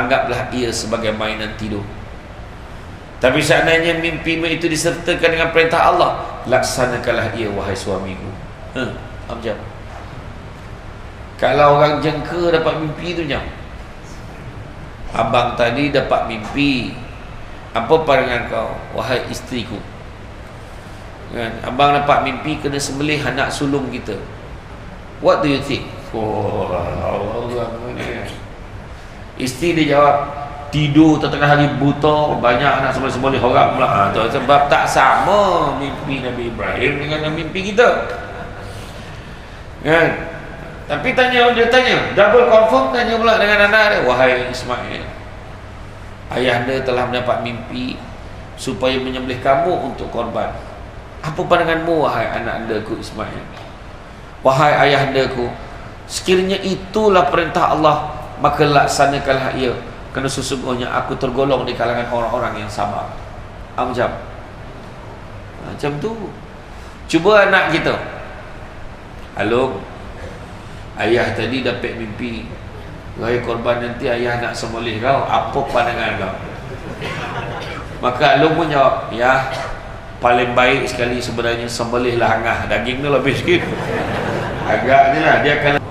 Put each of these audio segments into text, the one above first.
anggaplah ia sebagai mainan tidur. Tapi seandainya mimpimu itu disertakan dengan perintah Allah, laksanakanlah ia wahai suamiku. Macam kalau orang jengka dapat mimpi tu jam. Abang tadi dapat mimpi, apa pandangan kau wahai isteriku? Kan? Abang dapat mimpi kena sembelih anak sulung kita. What do you think? Oh, Allah. Isteri dia jawab, tidur tengah hari buta, banyak anak sembelih orang pula. Sebab tak sama mimpi Nabi Ibrahim dengan mimpi kita. Kan? Tapi dia tanya, double confirm, tanya pula dengan anak dia, wahai Ismail, ayahanda telah mendapat mimpi supaya menyembelih kamu untuk korban. Apa pandanganmu wahai anak andaku Ismail? Wahai ayahandaku, sekiranya itulah perintah Allah, maka laksanakanlah ia, kerana sesungguhnya aku tergolong di kalangan orang-orang yang sabar. Macam tu. Cuba anak kita, halo, ayah tadi dapat mimpi, wahai korban, nanti ayah nak sembelih kau, apa pandangan kau? Maka lu pun jawab, ya, paling baik sekali sebenarnya sembelihlah hangah, daging tu lebih sikit. Agaknya lah dia akan.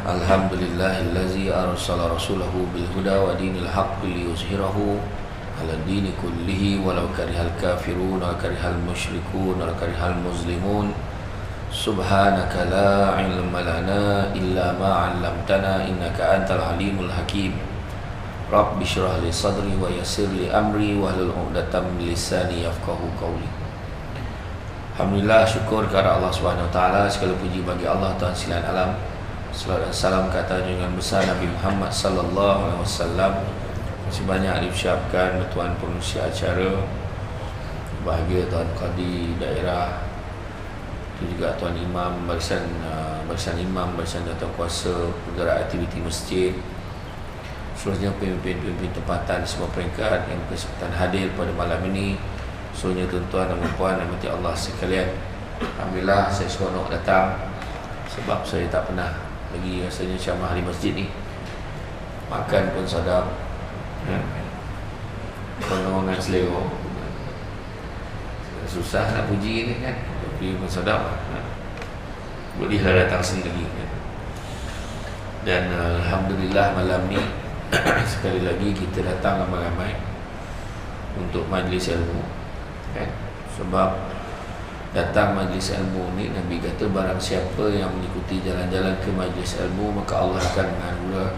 Alhamdulillahillazi arsala rasulahu bil huda wa dinil haqqi liyuzhirahu ala dini kullihi walau karihal kafirun wa karihal musyrikun wa karihal muslimun. Subhanaka la ilma lana illa ma 'allamtana innaka antal alimul hakim. Rabbi shrah li sadri wa yassir li amri wahlul 'uqdatam min lisani yafqahu qawli. Alhamdulillah, syukur kepada Allah Subhanahu wa taala, segala puji bagi Allah Tuhan sekalian alam. Salawat dan salam kata junjungan besar Nabi Muhammad sallallahu alaihi wasallam. Masih banyak diucapkan tuan pengurusi acara, bahagia Tuan Qadi daerah, itu juga Tuan Imam, barisan imam, barisan datang kuasa, penggerak aktiviti masjid, seterusnya pemimpin-pemimpin tempatan di semua peringkat yang berkesempatan hadir pada malam ini, seterusnya tuan-tuan dan puan yang mati Allah sekalian. Alhamdulillah, saya seronok datang sebab saya tak pernah lagi rasanya ceramah di masjid ni. Makan pun sedap, penolongan selera, susah nak puji ni kan, tapi pun sedap. Bolehlah datang sendiri kan. Dan Alhamdulillah malam ni sekali lagi kita datang ramai-ramai untuk majlis ilmu kan? Sebab datang majlis ilmu ni, Nabi kata barang siapa yang mengikuti jalan-jalan ke majlis ilmu, maka Allah akan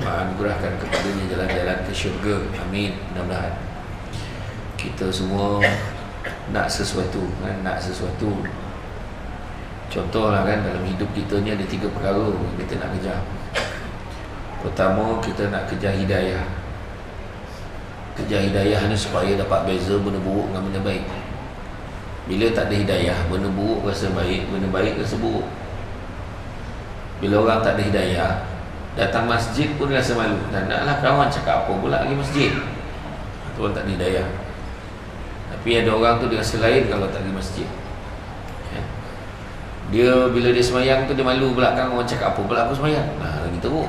menganugerahkan kepadanya jalan-jalan ke syurga. Amin. Mudah-mudahan kita semua nak sesuatu kan? Nak sesuatu. Contohlah kan, dalam hidup kita ni ada 3 perkara yang kita nak kejar. Pertama, kita nak kejar hidayah. Kejar hidayah ni supaya dapat beza benda buruk dengan benda baik. Bila tak ada hidayah, benda buruk rasa baik, benda baik rasa buruk. Bila orang tak ada hidayah, datang masjid pun rasa malu. Dan naklah kawan cakap apa pula lagi masjid. Itu orang tak ada hidayah. Tapi ada orang tu dia rasa lain kalau tak ada masjid. Dia bila dia semayang tu dia malu belakang orang cakap apa pula aku semayang. Lagi teruk.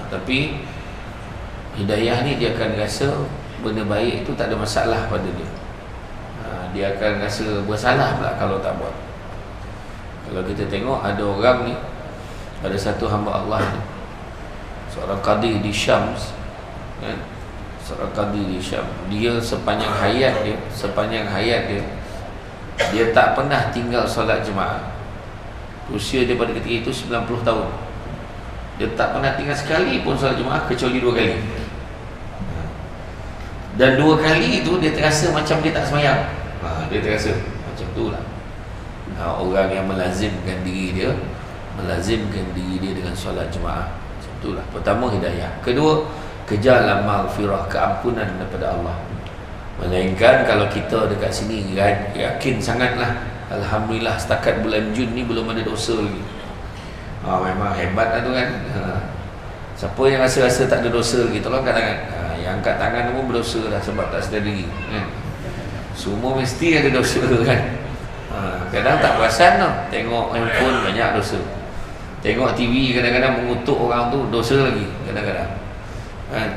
Tapi hidayah ni dia akan rasa benda baik tu tak ada masalah pada dia. Dia akan rasa bersalah pula kalau tak buat. Kalau kita tengok ada orang ni, ada satu hamba Allah ni, seorang qadi di Syam kan? Seorang qadi di Syam, dia sepanjang hayat dia dia tak pernah tinggal solat jemaah. Usia dia pada ketika itu 90 tahun. Dia tak pernah tinggal sekali pun solat jemaah kecuali 2 kali. Dan 2 kali itu dia terasa macam dia tak semayang. Dia terasa macam tu lah. Orang yang melazimkan diri dia dengan solat jemaah, macam tu lah. Pertama, hidayah. Kedua, kejarlah maghfirah, keampunan daripada Allah. Melainkan kalau kita dekat sini yakin sangatlah, alhamdulillah setakat bulan Jun ni belum ada dosa lagi. Memang hebat lah tu kan. Siapa yang rasa-rasa tak ada dosa lagi, tolong angkat tangan. Yang angkat tangan pun berdosa dah sebab tak sedar diri kan? Semua mesti ada dosa kan. Kadang tak perasan tau, tengok handphone banyak dosa. Tengok TV kadang-kadang mengutuk orang tu dosa lagi kadang-kadang kan.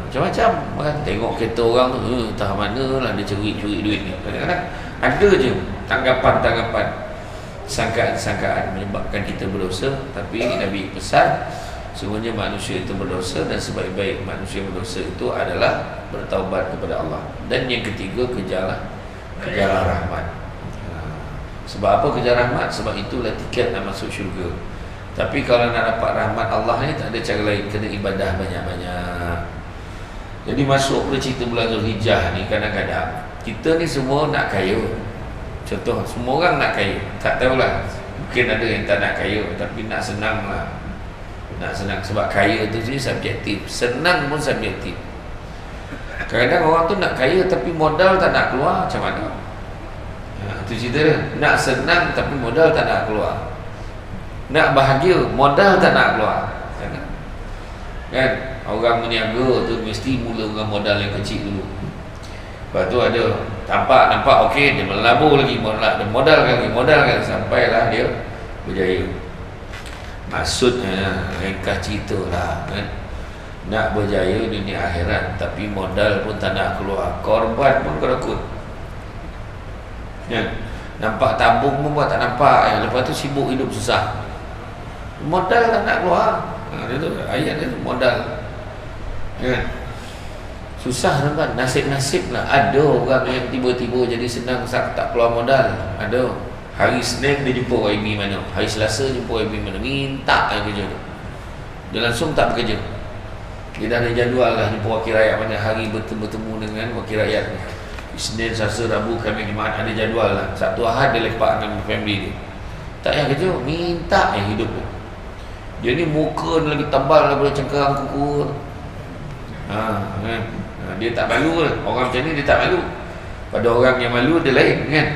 Macam-macam kan. Tengok kereta orang tu entah mana lah dia curi duit ni. Kadang-kadang ada je tanggapan-tanggapan, sangkaan-sangkaan menyebabkan kita berdosa. Tapi Nabi pesan sungguhnya manusia itu berdosa, dan sebaik-baik manusia berdosa itu adalah bertaubat kepada Allah. Dan yang ketiga, kejarlah rahmat. Sebab apa kejar rahmat? Sebab itulah tiket nak masuk syurga. Tapi kalau nak dapat rahmat Allah ni tak ada cara lain, kena ibadah banyak-banyak. Jadi masuk pada cerita bulan Zulhijjah ni, kadang-kadang kita ni semua nak kaya. Contoh, semua orang nak kaya. Tak tahulah, mungkin ada yang tak nak kaya, tapi nak senang lah. Nak senang. Sebab kaya tu sendiri subjektif, senang pun subjektif. Kadang-kadang orang tu nak kaya tapi modal tak nak keluar, macam mana? Itu cerita dia. Nak senang tapi modal tak nak keluar. Nak bahagia, modal tak nak keluar. Kan? Orang meniaga tu mesti mula dengan modal yang kecil dulu. Lepas tu ada nampak okey, dia melabur lagi, modal lagi sampailah dia berjaya. Maksudnya ringkas cerita lah kan? Nak berjaya dunia akhirat tapi modal pun tak nak keluar, korban pun kerakut kan? Nampak tabung pun buat tak nampak, lepas tu sibuk hidup susah, modal tak nak keluar. Dia tu ayat dia tu modal kan? Susah tuan-tuan, nasib-nasib lah. Ada orang yang tiba-tiba jadi senang tak keluar modal. Ada. Hari Senin dia jumpa YB mana, hari Selasa jumpa YB mana, minta kerja tu, dia langsung tak bekerja. Dia dah ada jadual lah jumpa wakil rakyat mana, hari bertemu dengan wakil rakyat. Senin, Selasa, Rabu, Khamis, Jumaat ada jadual lah. Sabtu Ahad dia lepak dengan family dia. Tak payah kerja, minta hidup tu. Dia ni muka dia lagi tebal daripada cengkerang kuku. Kan? Dia tak malu lah. Orang macam ni dia tak malu. Pada orang yang malu dia lain kan.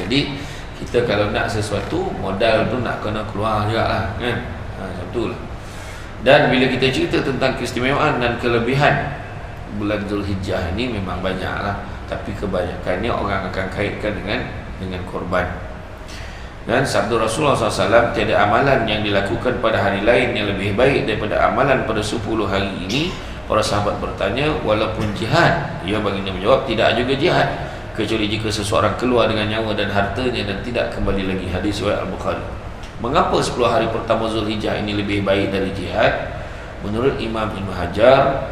Jadi kita kalau nak sesuatu, modal tu nak kena keluar juga lah kan. Macam tu lah. Dan bila kita cerita tentang keistimewaan dan kelebihan bulan Zulhijjah ini, memang banyak lah, tapi kebanyakannya orang akan kaitkan dengan korban. Dan sabda Rasulullah SAW, tiada amalan yang dilakukan pada hari lain yang lebih baik daripada amalan pada 10 hari ini. Para sahabat bertanya, walaupun jihad? Ya, baginda menjawab, tidak juga jihad, kecuali jika seseorang keluar dengan nyawa dan hartanya dan tidak kembali lagi. Hadis riwayat Al-Bukhari. Mengapa 10 hari pertama Zulhijjah ini lebih baik dari jihad? Menurut Imam Ibn Hajar,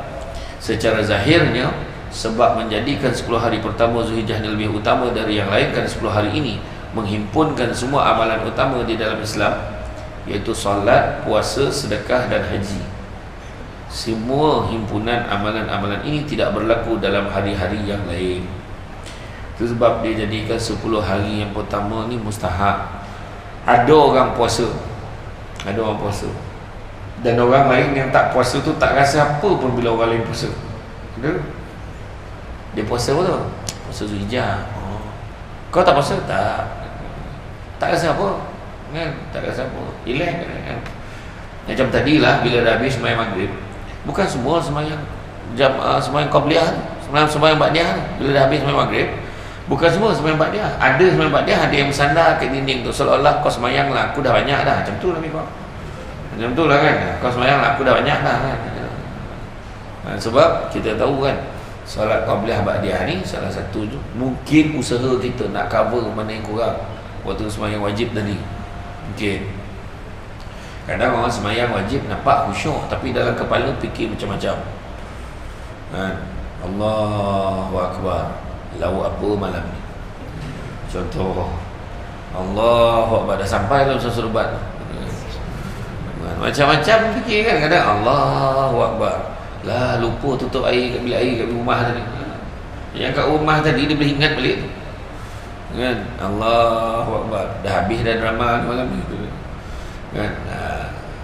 secara zahirnya, sebab menjadikan 10 hari pertama Zulhijjah ini lebih utama dari yang lain, kerana 10 hari ini menghimpunkan semua amalan utama di dalam Islam, iaitu solat, puasa, sedekah dan haji. Semua himpunan amalan-amalan ini tidak berlaku dalam hari-hari yang lain. Itu sebab dia jadikan 10 hari yang pertama ni mustahab. Ada orang puasa, dan orang lain yang tak puasa tu tak rasa apa pun bila orang lain puasa. Dia puasa apa tu? Puasa Zulhijjah. Kau tak puasa? Tak rasa apa kan? Tak rasa apa, relax kan? Macam tadilah bila dah habis sembahyang maghrib, bukan semua sembahyang sembahyang qabliyah, sembahyang ba'diyah. Bila dah habis sembahyang maghrib, bukan semua sembahyang ba'diyah. Ada sembahyang ba'diyah, ada yang bersandar ke dinding tu, seolah-olah kau sembahyang lah, aku dah banyak dah. Macam tu lah kau. Macam tu lah kan, kau sembahyang lah, aku dah banyak dah kan. Sebab kita tahu kan, solat qabliyah ba'diyah ni salah satu tu mungkin usaha kita nak cover mana yang kurang waktu sembahyang wajib tadi. Mungkin kadang orang sembahyang wajib nampak khusyuk, tapi dalam kepala fikir macam-macam kan. Allahu Akbar, lauk apa malam ni? Contoh, Allahu Akbar, dah sampai dalam surubat macam-macam fikir kan. Kadang Allahu Akbar, lah lupa tutup air kat bilik air kat rumah tadi. Yang kat rumah tadi dia boleh ingat balik tu kan. Allahu Akbar, dah habis dah drama malam ni kan.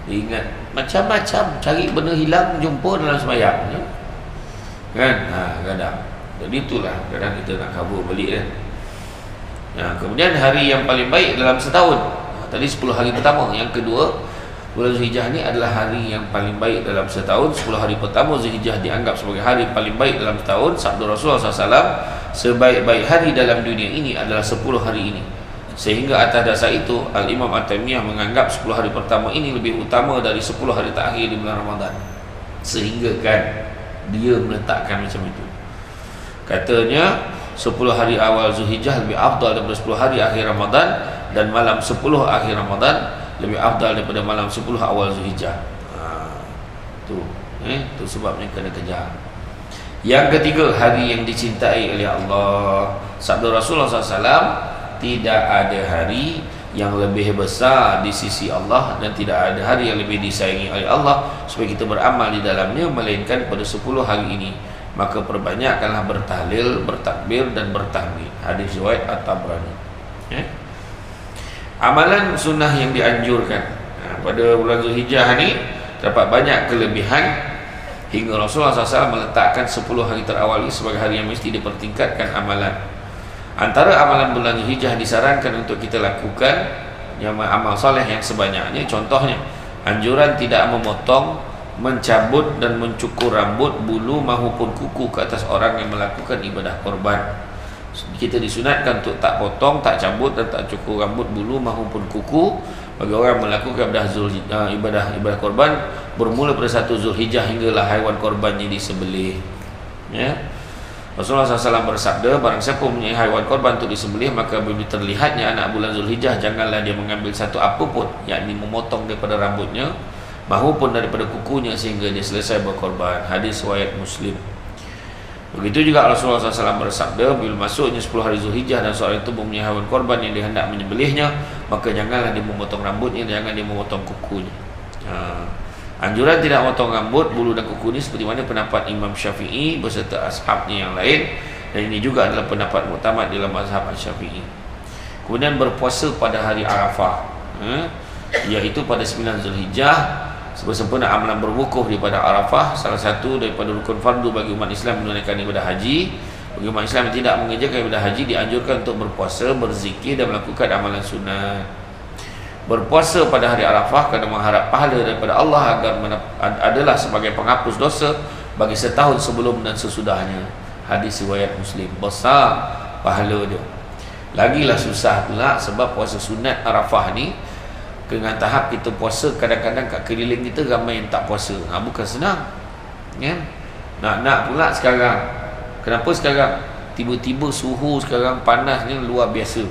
Dia ingat macam-macam, cari benda hilang jumpa dalam sembahyang kan. Kadang jadi itulah kadang kita nak cover balik kan. Kemudian hari yang paling baik dalam setahun, tadi 10 hari pertama. Yang kedua, bulan Zulhijjah ni adalah hari yang paling baik dalam setahun. 10 hari pertama Zulhijjah dianggap sebagai hari paling baik dalam setahun. Sabda Rasulullah SAW, sebaik-baik hari dalam dunia ini adalah 10 hari ini. Sehingga atas dasar itu Al-Imam At-Taimiyah menganggap 10 hari pertama ini lebih utama dari 10 hari terakhir di bulan Ramadan. Sehingga kan dia meletakkan macam itu. Katanya 10 hari awal Zulhijjah lebih afdal daripada 10 hari akhir Ramadan, dan malam 10 akhir Ramadan lebih afdal daripada malam 10 awal Zulhijjah. Tu sebabnya kena kejar. Yang ketiga, hari yang dicintai oleh Allah. Sabda Rasulullah SAW, tidak ada hari yang lebih besar di sisi Allah dan tidak ada hari yang lebih disayangi oleh Allah supaya kita beramal di dalamnya melainkan pada 10 hari ini. Maka perbanyakkanlah bertahlil, bertakbir dan bertahmid. Hadis riwayat At-Tabrani. Amalan sunnah yang dianjurkan pada bulan Zulhijjah ni terdapat banyak kelebihan, hingga Rasulullah SAW meletakkan 10 hari terawal ini sebagai hari yang mesti dipertingkatkan amalan. Antara amalan bulan Zulhijjah disarankan untuk kita lakukan yang amal soleh yang sebanyaknya. Contohnya, anjuran tidak memotong, mencabut dan mencukur rambut, bulu maupun kuku ke atas orang yang melakukan ibadah korban. Kita disunatkan untuk tak potong, tak cabut dan tak cukur rambut, bulu maupun kuku bagi orang melakukan ibadah korban bermula pada 1 Zulhijjah hinggalah haiwan korbannya disembelih. Rasulullah SAW bersabda, barang siapa mempunyai haiwan korban untuk disembelih, maka bila terlihatnya anak bulan Zulhijjah, janganlah dia mengambil satu apapun, yakni memotong daripada rambutnya maupun daripada kukunya sehingga dia selesai berkorban. Hadis riwayat Muslim. Begitu juga Rasulullah SAW bersabda, bila masuknya 10 hari Zulhijjah dan seorang itu mempunyai haiwan korban yang dia hendak menyembelihnya, maka janganlah dia memotong rambutnya, jangan dia memotong kukunya. Anjuran tidak memotong rambut, bulu dan kuku ini seperti mana pendapat Imam Syafi'i beserta ashabnya yang lain, dan ini juga adalah pendapat muktamad dalam mazhab Syafi'i. Kemudian berpuasa pada hari Arafah, iaitu pada 9 Zulhijjah, sempurna amalan berwukuf daripada Arafah, salah satu daripada rukun fardu bagi umat Islam menunaikan ibadah haji. Bagi umat Islam yang tidak mengerjakan ibadah haji dianjurkan untuk berpuasa, berzikir dan melakukan amalan sunat. Berpuasa pada hari Arafah kerana mengharap pahala daripada Allah agar adalah sebagai penghapus dosa bagi setahun sebelum dan sesudahnya. Hadis riwayat Muslim. Besar pahala dia. Lagilah susah pula sebab puasa sunat Arafah ni dengan tahap kita puasa, kadang-kadang kat keliling kita ramai yang tak puasa. Bukan senang, nak pula sekarang. Kenapa sekarang? Tiba-tiba suhu sekarang panasnya luar biasa,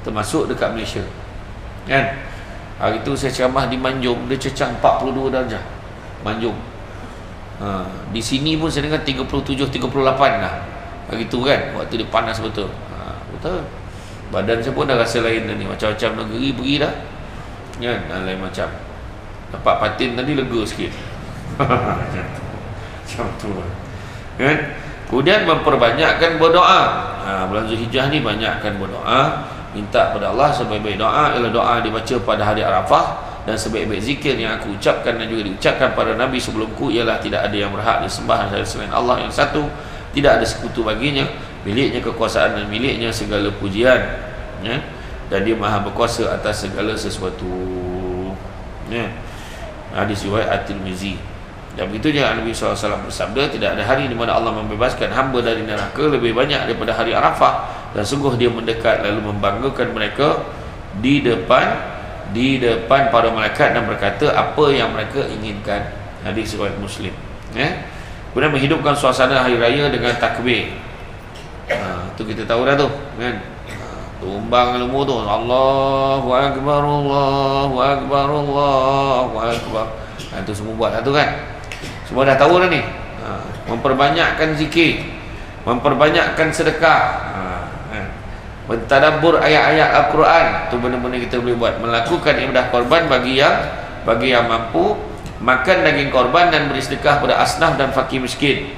termasuk dekat Malaysia, Hari tu saya ceramah di Manjung, dia cecah 42 darjah Manjung. Di sini pun saya dengar 37, 38 lah hari tu kan, waktu dia panas betul. Betul. Badan saya pun dah rasa lain dah ni, macam-macam negeri pergi dah, lain macam. Dapat patin tadi lega sikit. Macam tu kan. Kemudian memperbanyakkan berdoa. Bulan Zulhijjah ni banyakkan berdoa, minta pada Allah. Sebaik-baik doa ialah doa dibaca pada hari Arafah, dan sebaik-baik zikir yang aku ucapkan dan juga diucapkan pada Nabi sebelumku ialah tidak ada yang berhak disembah selain Allah yang satu, tidak ada sekutu baginya, miliknya kekuasaan dan miliknya segala pujian, dan dia maha berkuasa atas segala sesuatu. Hadis riwayat At-Tirmizi. Dan begitu juga Nabi SAW bersabda, tidak ada hari di mana Allah membebaskan hamba dari neraka lebih banyak daripada hari Arafah, dan sungguh dia mendekat lalu membanggakan mereka di depan para malaikat dan berkata apa yang mereka inginkan. Hadis riwayat Muslim. Kemudian menghidupkan suasana hari raya dengan takbir. Tu kita tahu dah tu, kan? Tumbang ilmu tu, Allahu Akbar, Allahu Akbar, Allahu Akbar. Tu semua buat lah tu kan. Semua dah tahu dah ni. Memperbanyakkan zikir, memperbanyakkan sedekah, mentadabbur ayat-ayat Al-Quran. Tu benda-benda kita boleh buat. Melakukan ibadah korban bagi yang mampu, makan daging korban dan beri sedekah pada asnaf dan fakir miskin.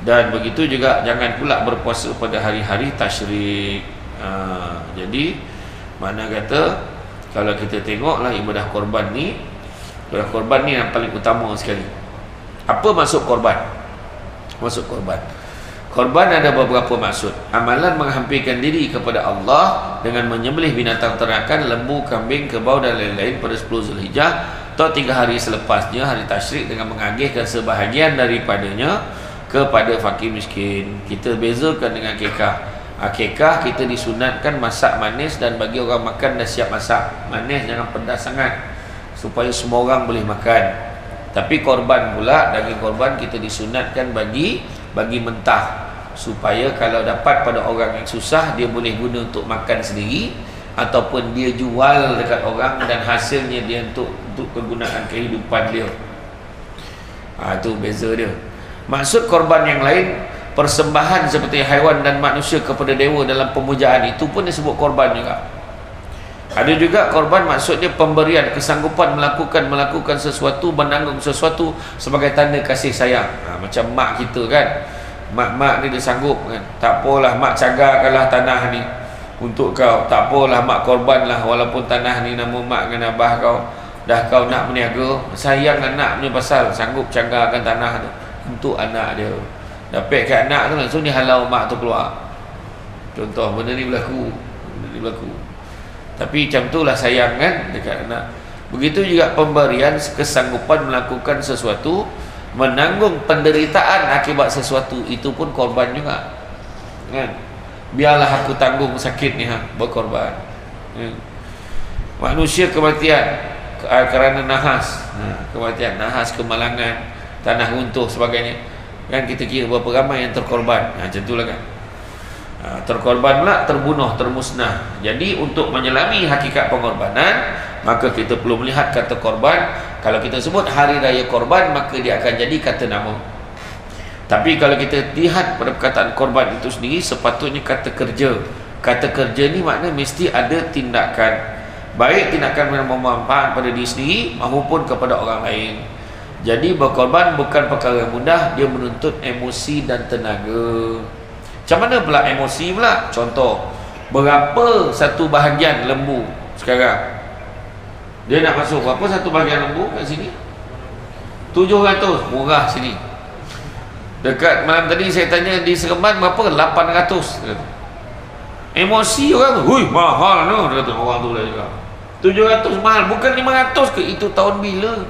Dan begitu juga jangan pula berpuasa pada hari-hari tasyrik. Jadi mana kata kalau kita tengoklah ibadah korban ni yang paling utama sekali. Apa maksud korban? Korban ada beberapa maksud. Amalan menghampirkan diri kepada Allah dengan menyembelih binatang ternakan, lembu, kambing, kerbau dan lain-lain pada 10 Zulhijjah atau 3 hari selepasnya hari tasyrik, dengan mengagihkan sebahagian daripadanya kepada fakir miskin. Kita bezakan dengan kekah. Akikah kita disunatkan masak manis, dan bagi orang makan dah siap masak manis, jangan pedas sangat supaya semua orang boleh makan. Tapi korban pula, daging korban kita disunatkan bagi mentah, supaya kalau dapat pada orang yang susah, dia boleh guna untuk makan sendiri, ataupun dia jual dekat orang dan hasilnya dia untuk kegunaan kehidupan dia. Itu beza dia. Maksud korban yang lain, persembahan seperti haiwan dan manusia kepada dewa dalam pemujaan, itu pun disebut korban juga. Ada juga korban maksudnya pemberian, kesanggupan melakukan sesuatu, menanggung sesuatu sebagai tanda kasih sayang. Macam mak kita kan, mak ni dia sanggup kan, tak apalah mak cagarkanlah tanah ni untuk kau, tak apalah mak korbanlah, walaupun tanah ni nama mak dengan abah kau, dah kau nak berniaga, sayang anak punya pasal, sanggup cagarkan tanah tu untuk anak dia. Dapat kat anak tu langsung dia halau mak tu keluar. Contoh benda ni berlaku. Tapi macam itulah sayang kan dekat anak. Begitu juga pemberian, kesanggupan melakukan sesuatu, menanggung penderitaan akibat sesuatu, itu pun korban juga kan. Biarlah aku tanggung sakit ni, berkorban. Manusia kematian kerana nahas, kematian nahas, kemalangan, tanah runtuh sebagainya kan, kita kira berapa ramai yang terkorban. Macam itulah kan. Terkorban pula, terbunuh, termusnah. Jadi untuk menyelami hakikat pengorbanan, maka kita perlu melihat kata korban. Kalau kita sebut hari raya korban, maka dia akan jadi kata nama. Tapi kalau kita lihat pada perkataan korban itu sendiri, sepatutnya kata kerja. Kata kerja ni makna mesti ada tindakan, baik tindakan yang bermanfaat pada diri sendiri maupun kepada orang lain. Jadi berkorban bukan perkara yang mudah, dia menuntut emosi dan tenaga. Macam mana pula emosi pula? Contoh, berapa satu bahagian lembu sekarang? Dia nak masuk berapa satu bahagian lembu kat sini? 700, murah sini. Dekat malam tadi saya tanya di Seremban berapa? 800. Emosi orang tu, hui mahal tu, dia kata orang tu lah juga. 700 mahal, bukan 500 ke? Itu tahun bila?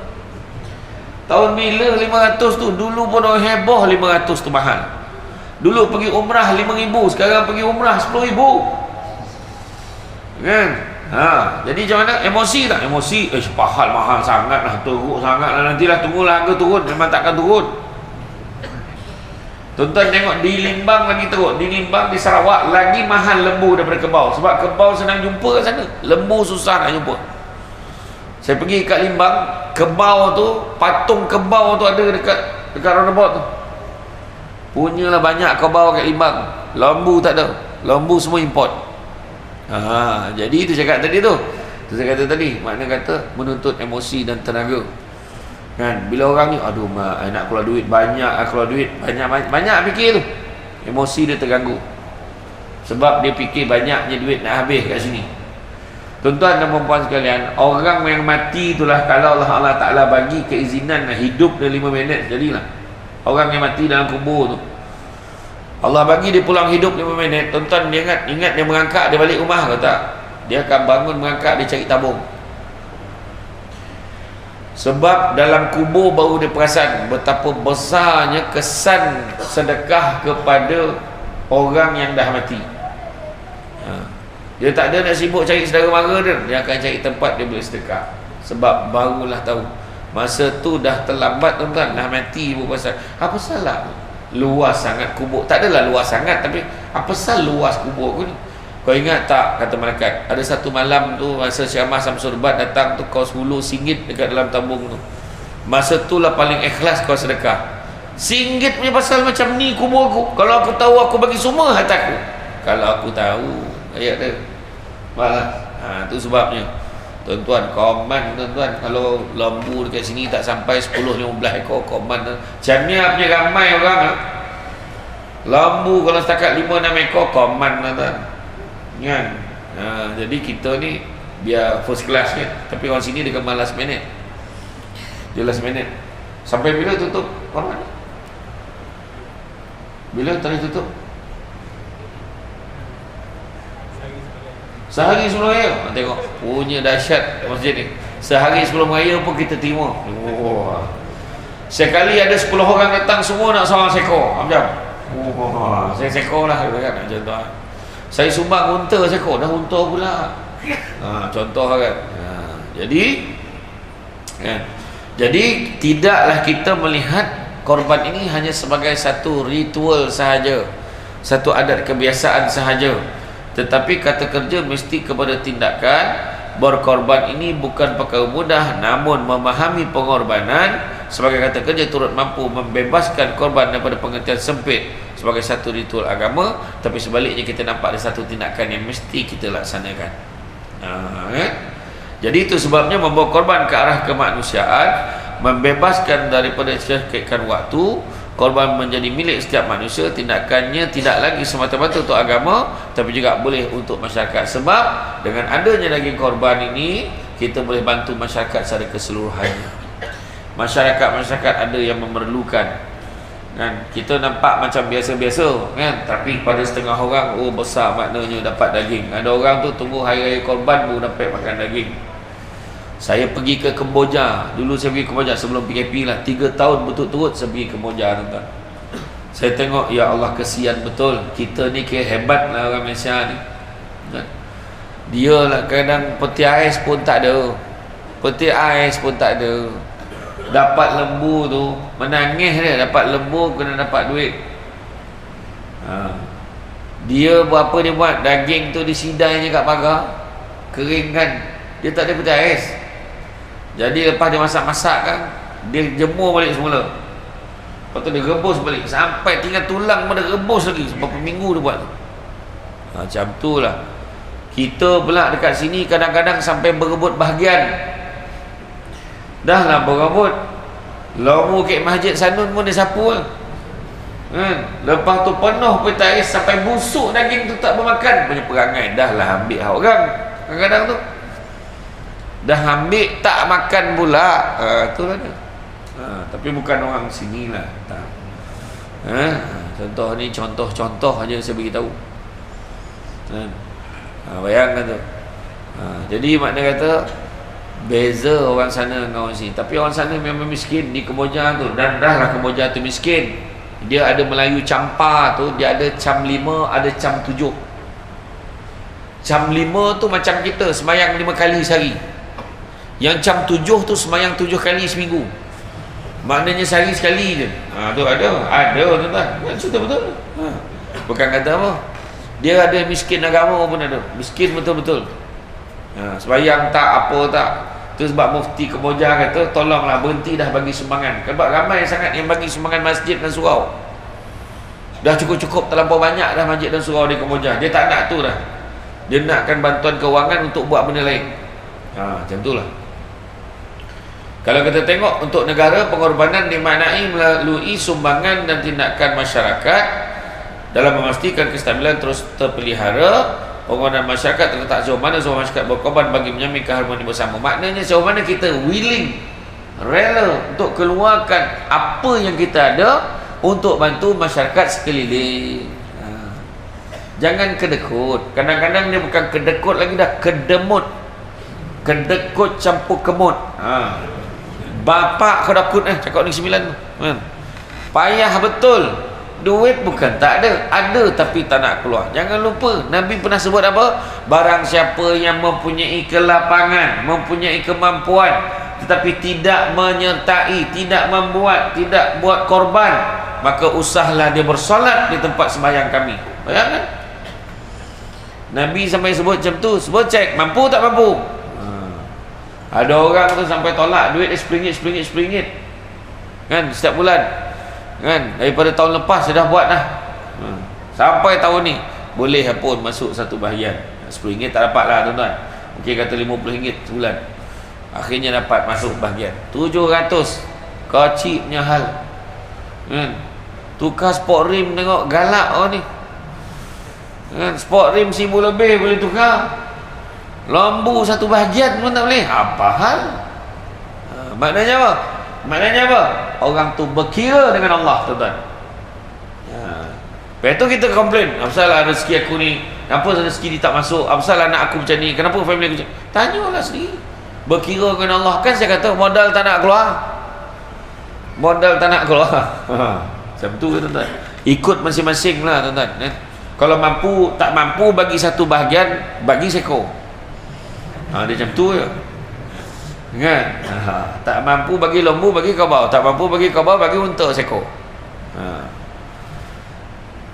Tahun bila 500 tu? Dulu pun orang heboh 500 tu mahal. Dulu pergi umrah 5,000, sekarang pergi umrah 10,000 kan. Jadi macam mana? Emosi tak? Emosi, mahal sangat lah, teruk sangat lah, nantilah tunggulah harga turun. Memang takkan turun. Tuan-tuan tengok di Limbang lagi teruk, di Limbang, di Sarawak lagi mahal lembu daripada kebau. Sebab kebau senang jumpa kat sana, lembu susah nak jumpa. Saya pergi kat Limbang, kebau tu, patung kebau tu ada dekat roundabout tu. Punyalah banyak kebau kat Limbang, lembu tak ada, lembu semua import. Jadi itu cakap tadi tu. Saya kata tadi, makna kata menuntut emosi dan tenaga. Kan, bila orang ni aduh mak, nak keluar duit banyak, banyak fikir tu. Emosi dia terganggu. Sebab dia fikir banyaknya duit nak habis kat sini. Tuan-tuan dan puan-puan sekalian, orang yang mati itulah kalau Allah Ta'ala bagi keizinan hidup dia 5 minit, jadilah. Orang yang mati dalam kubur tu, Allah bagi dia pulang hidup 5 minit. Tuan-tuan dia ingat dia merangkak, dia balik rumah ke tak? Dia akan bangun merangkak, dia cari tabung. Sebab dalam kubur baru dia perasan betapa besarnya kesan sedekah kepada orang yang dah mati. Dia tak ada nak sibuk cari saudara mara dia akan cari tempat dia boleh sedekah. Sebab barulah tahu masa tu dah terlambat, tuan-tuan, dah mati pun pasal. Apa salah luas sangat kubur? Tak adalah luas sangat, tapi apa salah luas kubur aku ni? Kau ingat tak, kata malaikat, ada satu malam tu masa Syekh Ahmad Samsul Bat datang tu, kau 10 singgit dekat dalam tabung tu. Masa tu lah paling ikhlas kau sedekah. Singgit punya pasal macam ni kubur aku. Kalau aku tahu, aku bagi semua hartaku. Kalau aku tahu, ayat dia malas. Tu sebabnya tuan-tuan, koman tuan-tuan, kalau lembu dekat sini tak sampai 10-15 ekor koman. Macam ni punya ramai orang lembu kalau setakat 5-6 ekor koman tuan-tuan kan. Jadi kita ni biar first class ni, tapi orang sini dia kemar last minute. Dia last minute. Sampai bila tutup koman? Bila tarikh tutup? Sehari sebelum raya. Tengok punya dahsyat masjid ni. Sehari sebelum raya pun kita terima. Sekali ada 10 orang datang, semua nak seorang sekor. Macam sekor lah kan, macam tu. Saya sumbang unta, saya kok dah unta pula. Contoh kan. Jadi tidaklah kita melihat korban ini hanya sebagai satu ritual sahaja, satu adat kebiasaan sahaja, tetapi kata kerja mesti kepada tindakan. Berkorban ini bukan perkara mudah, namun memahami pengorbanan sebagai kata kerja turut mampu membebaskan korban daripada pengertian sempit sebagai satu ritual agama. Tapi sebaliknya kita nampak ada satu tindakan yang mesti kita laksanakan. Jadi itu sebabnya membawa korban ke arah kemanusiaan, membebaskan daripada kesekian waktu. Korban menjadi milik setiap manusia. Tindakannya tidak lagi semata-mata untuk agama, tapi juga boleh untuk masyarakat. Sebab dengan adanya daging korban ini, kita boleh bantu masyarakat secara keseluruhannya. Masyarakat ada yang memerlukan, kan? Kita nampak macam biasa-biasa, kan? Tapi pada setengah orang, oh besar maknanya dapat daging. Ada orang tu tunggu hari raya korban baru dapat makan daging. Saya pergi ke Kemboja. Dulu saya pergi ke Kemboja sebelum PKP lah. 3 tahun berturut-turut saya pergi ke Kemboja, tuan-tuan. Saya tengok, ya Allah, kesian betul. Kita ni kira hebat lah orang Malaysia ni. Dia lah kadang peti ais pun tak ada. Peti ais pun tak ada. Dapat lembu tu, menangis dia. Dapat lembu kena dapat duit. Dia berapa dia buat? Daging tu disidai je kat pagar, keringkan. Dia tak ada peti ais. Jadi lepas dia masak-masak kan, dia jemur balik semula. Lepas tu dia rebus balik, sampai tinggal tulang pun dia rebus lagi. Berapa minggu dia buat tu. Macam tu lah. Kita pula dekat sini kadang-kadang sampai berebut bahagian. Dah lah berebut. Lomu ke Masjid Sanun pun dia sapu lah. Lepas tu penuh peti ais sampai busuk daging tu tak bermakan. Punya perangai. Dah lah ambil hak orang kadang-kadang tu. Dah ambil tak makan pula. Itulah dia. Tapi bukan orang sini lah. Tak. Contoh ni contoh-contoh aja saya beritahu. Bayangkan tu. Jadi makna kata beza orang sana dengan orang sini. Tapi orang sana memang miskin di Kemboja tu. Dan dah lah Kemboja tu miskin. Dia ada Melayu Campa tu, dia ada cam 5, ada cam 7. Cam 5 tu macam kita semayang 5 kali sehari. Yang cam 7 tu semayang 7 kali seminggu. Maknanya sehari sekali je. Tu ada tuan-tuan. Cerita betul. Bukan kata apa. Dia ada miskin agama pun ada. Miskin betul-betul. Semayang tak, apa tak. Tu sebab Mufti Kemboja kata, tolonglah berhenti dah bagi sumbangan. Sebab ramai sangat yang bagi sumbangan masjid dan surau. Dah cukup-cukup terlampau banyak dah masjid dan surau di Kemboja. Dia tak nak tu dah. Dia nakkan bantuan kewangan untuk buat benda lain. Macam tu lah. Kalau kita tengok untuk negara, pengorbanan dimaknai melalui sumbangan dan tindakan masyarakat dalam memastikan kestabilan terus terpelihara. Pengorbanan masyarakat terletak sejauh mana semua masyarakat berkorban bagi menjamin keharmonian bersama. Maknanya sejauh mana kita willing, rela untuk keluarkan apa yang kita ada untuk bantu masyarakat sekeliling. Jangan kedekut. Kadang-kadang dia bukan kedekut lagi dah, kedemut. Kedekut campur kemut. Bapak kau dakut cakap ni 9 tu. Payah betul. Duit bukan tak ada tapi tak nak keluar. Jangan lupa Nabi pernah sebut apa? Barang siapa yang mempunyai kelapangan, mempunyai kemampuan, tetapi tidak menyertai, tidak membuat, tidak buat korban, maka usahlah dia bersolat di tempat sembahyang kami. Bayangkan Nabi sampai sebut macam tu. Sebut cek mampu tak mampu. Ada orang tu sampai tolak duit RM10 kan setiap bulan, kan daripada tahun lepas dia dah buat dah. Sampai tahun ni boleh pun masuk satu bahagian. RM10 tak dapat lah tuan-tuan. Mungkin kata RM50 sebulan, akhirnya dapat masuk bahagian 700. Kecil punya hal, kan? Tukar sport rim tengok galak orang ni, kan? Sport rim 1,000 lebih boleh tukar. Lambu satu bahagian pun tak boleh. Apa hal? Maknanya apa? Maknanya apa? Orang tu berkira dengan Allah, tuan-tuan. Lepas tu kita komplain, apa salah rezeki aku ni? Kenapa rezeki ni tak masuk? Apa salah anak aku macam ni? Kenapa family aku macam ni? Tanyalah sendiri. Berkira dengan Allah. Kan saya kata modal tak nak keluar. Modal tak nak keluar. Macam tu ke tuan-tuan? Ikut masing-masing lah tuan-tuan. Kalau mampu, tak mampu bagi satu bahagian, bagi seekor. Dia macam tu je kan. Tak mampu bagi lembu, bagi kerbau. Tak mampu bagi kerbau, bagi unta seekor.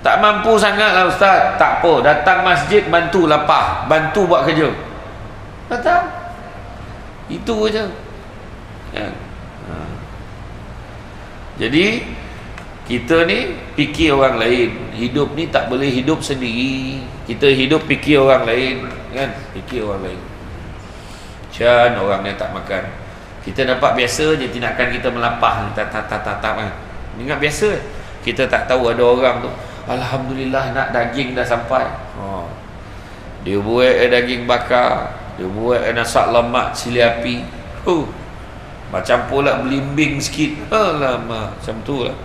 Tak mampu sangat lah ustaz, tak apa, datang masjid bantu lapah, bantu buat kerja, datang, itu je kan? Jadi kita ni fikir orang lain. Hidup ni tak boleh hidup sendiri. Kita hidup fikir orang lain kan, fikir orang lain. Macam orang yang tak makan, kita dapat biasa je tindakan kita melapah tak kan. Ingat biasa, kita tak tahu ada orang tu alhamdulillah nak daging dah sampai. Dia buat daging bakar, dia buat nasi lemak cili api. Macam pula belimbing sikit. Alamak, macam tu lah.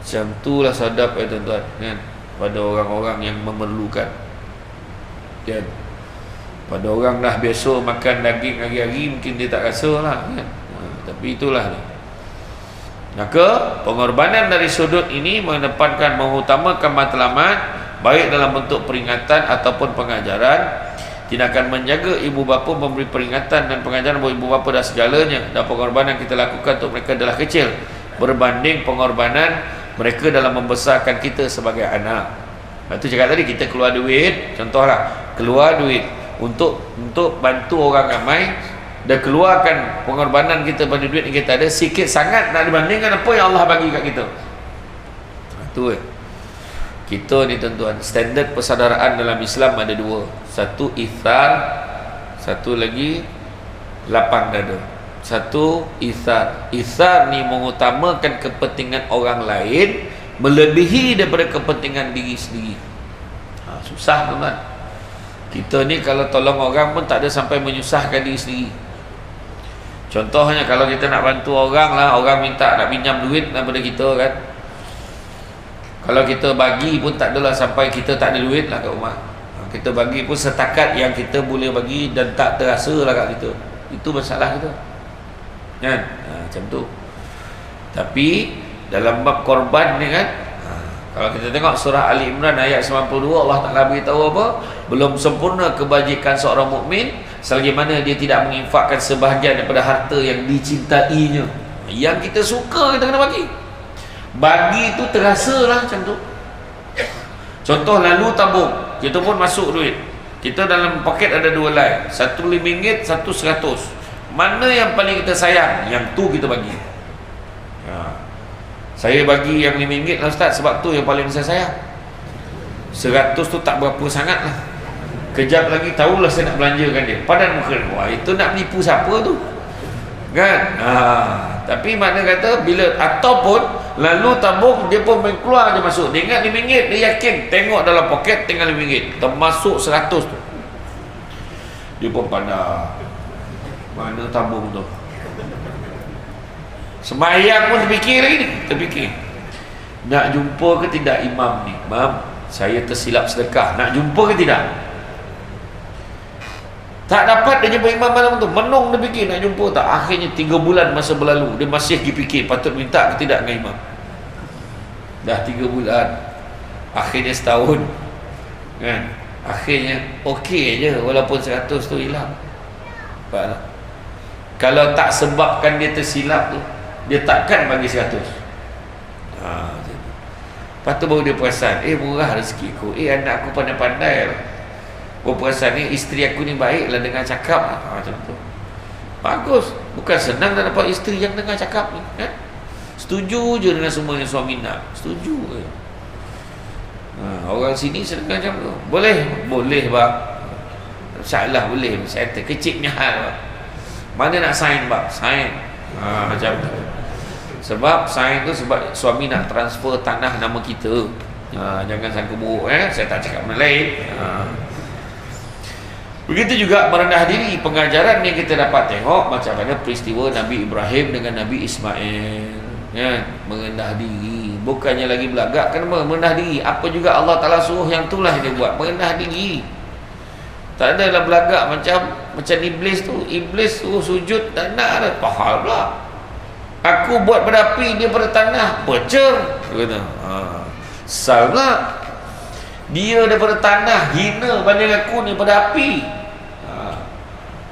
Macam tu lah sadap tuan-tuan kan, pada orang-orang yang memerlukan kan. Pada orang dah biasa makan daging hari-hari, mungkin dia tak rasa lah kan. Tapi itulah ni. Maka pengorbanan dari sudut ini mengedepankan, mengutamakan matlamat, baik dalam bentuk peringatan ataupun pengajaran. Tindakan menjaga ibu bapa, memberi peringatan dan pengajaran buat ibu bapa dan segalanya, dan pengorbanan kita lakukan untuk mereka adalah kecil berbanding pengorbanan mereka dalam membesarkan kita sebagai anak. Itu cakap tadi, kita keluar duit, contohlah keluar duit untuk bantu orang ramai, dan keluarkan pengorbanan kita pada duit yang kita ada sikit sangat nak dibandingkan apa yang Allah bagi kat kita. Itu kita ni tuan-tuan, standard persaudaraan dalam Islam ada dua. Satu ithar, satu lagi lapang dada. Satu ithar. Ithar ni mengutamakan kepentingan orang lain melebihi daripada kepentingan diri sendiri. Susah tuan-tuan. Kita ni kalau tolong orang pun tak ada sampai menyusahkan diri sendiri. Contohnya kalau kita nak bantu orang lah, orang minta nak pinjam duit daripada kita kan, kalau kita bagi pun tak adalah sampai kita tak ada duit lah kat rumah. Kita bagi pun setakat yang kita boleh bagi dan tak terasa lah kat kita. Itu masalah kita kan. Macam tu. Tapi dalam bab korban ni kan, kalau kita tengok surah Ali Imran ayat 92, Allah Ta'ala beritahu apa? Belum sempurna kebajikan seorang mukmin selagi mana dia tidak menginfakkan sebahagian daripada harta yang dicintainya. Yang kita suka kita kena bagi. Bagi tu terasa lah macam tu. Contoh lalu tabung, kita pun masuk duit, kita dalam poket ada dua line, satu RM5, satu RM100. Mana yang paling kita sayang? Yang tu kita bagi. Saya bagi yang RM5 lah ustaz, sebab tu yang paling saya sayang. RM100 tu tak berapa sangat lah. Kejap lagi tahulah saya nak belanjakan dia, padan muka dia. Wah, itu nak menipu siapa tu kan. Tapi mana kata bila, ataupun lalu tabung dia pun main keluar je masuk, dia ingat RM5, dia yakin tengok dalam poket tinggal RM5, termasuk RM100 tu, dia pun pandang mana tabung tu. Sembahyang pun terfikir lagi ni, terfikir nak jumpa ke tidak imam ni, imam saya tersilap sedekah, nak jumpa ke tidak. Tak dapat dia jumpa imam malam tu, menung dia fikir nak jumpa tak. Akhirnya 3 bulan masa berlalu, dia masih pergi fikir patut minta ke tidak dengan imam. Dah 3 bulan, akhirnya setahun kan, akhirnya okey je walaupun 100 tu hilang. Faham tak? Kalau tak sebabkan dia tersilap tu, dia takkan bagi 100. Lepas tu baru dia perasan, murah rezeki aku, anak aku pandai-pandai lah. Baru perasan ni isteri aku ni baik lah dengar cakap lah. Macam tu. Bagus. Bukan senang nak dapat isteri yang dengar cakap ni kan? Setuju je dengan semua yang suami nak. Setuju je. Orang sini sedang macam tu. Boleh? Boleh bang. InsyaAllah boleh. Saya terkeciknya hal bang. Mana nak sign bang? Sign. Macam tu. Sebab sign tu sebab suami nak transfer tanah nama kita. Jangan sangka buruk saya tak cakap benda lain. Begitu juga merendah diri. Pengajaran yang kita dapat tengok macam mana peristiwa Nabi Ibrahim dengan Nabi Ismail kan? Merendah diri, bukannya lagi belagak. Kenapa merendah diri? Apa juga Allah Ta'ala suruh yang itulah dia buat. Merendah diri, tak ada lah belagak macam iblis tu. Iblis suruh sujud tak nak ada, pahal pula. Aku buat pada api, dia pada tanah, pecer, dia kata. Sal pula. Dia daripada tanah hina banding aku ni pada api.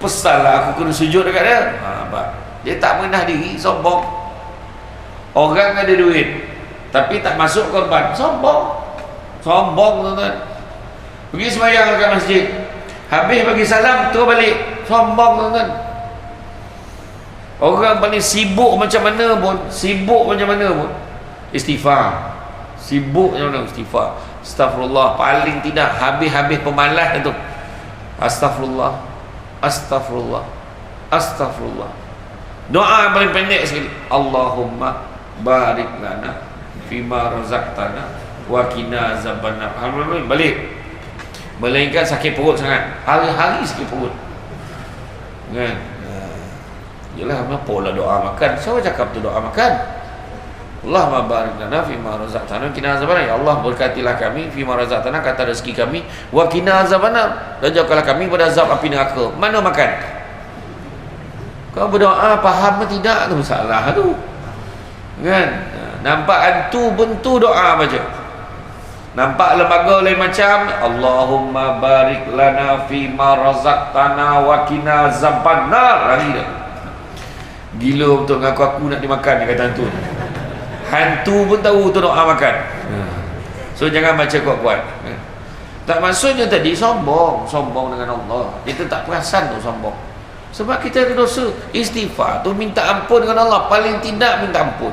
Pesanlah aku kena sujud dekat dia. Dia tak mengenah diri, sombong. Orang ada duit tapi tak masuk korban, sombong. Sombong tuan-tuan. Pergi sembahyang dekat masjid, habis bagi salam terus balik, sombong tuan-tuan. Orang paling sibuk macam mana pun, istighfar. Sibuk macam mana istighfar. Astagfirullah, paling tidak habis-habis pemalas itu. Astagfirullah, astagfirullah, astagfirullah. Doa yang paling pendek sekali. Allahumma barik lana fima razaqtana wa qina azabannar. Balik. Melainkan sakit perut sangat. Hari-hari sakit perut. Kan? Yalah, apa lah doa makan. Siapa cakap tu doa makan? Allahumma barik lana fima razaqtana wa qina azabannar. Ya Allah, berkatilah kami fima razaqtana, kata rezeki kami, wa qina azabannar, dan jauhkanlah kami pada azab api neraka. Mana makan? Kau berdoa faham ke tidak tu masalah tu. Kan? Nampak hantu bentu doa baca. Nampak lembaga lain macam, Allahumma barik lana fima razaqtana wa qina azabannar. Lari dah. Gila betul ngaku aku nak dimakan, dia kata hantu. Hantu pun tahu tu doa makan. So jangan baca kuat-kuat. Tak maksudnya tadi sombong dengan Allah. Kita tak perasan tu sombong. Sebab kita ada dosa. Istighfar tu minta ampun dengan Allah, paling tidak minta ampun.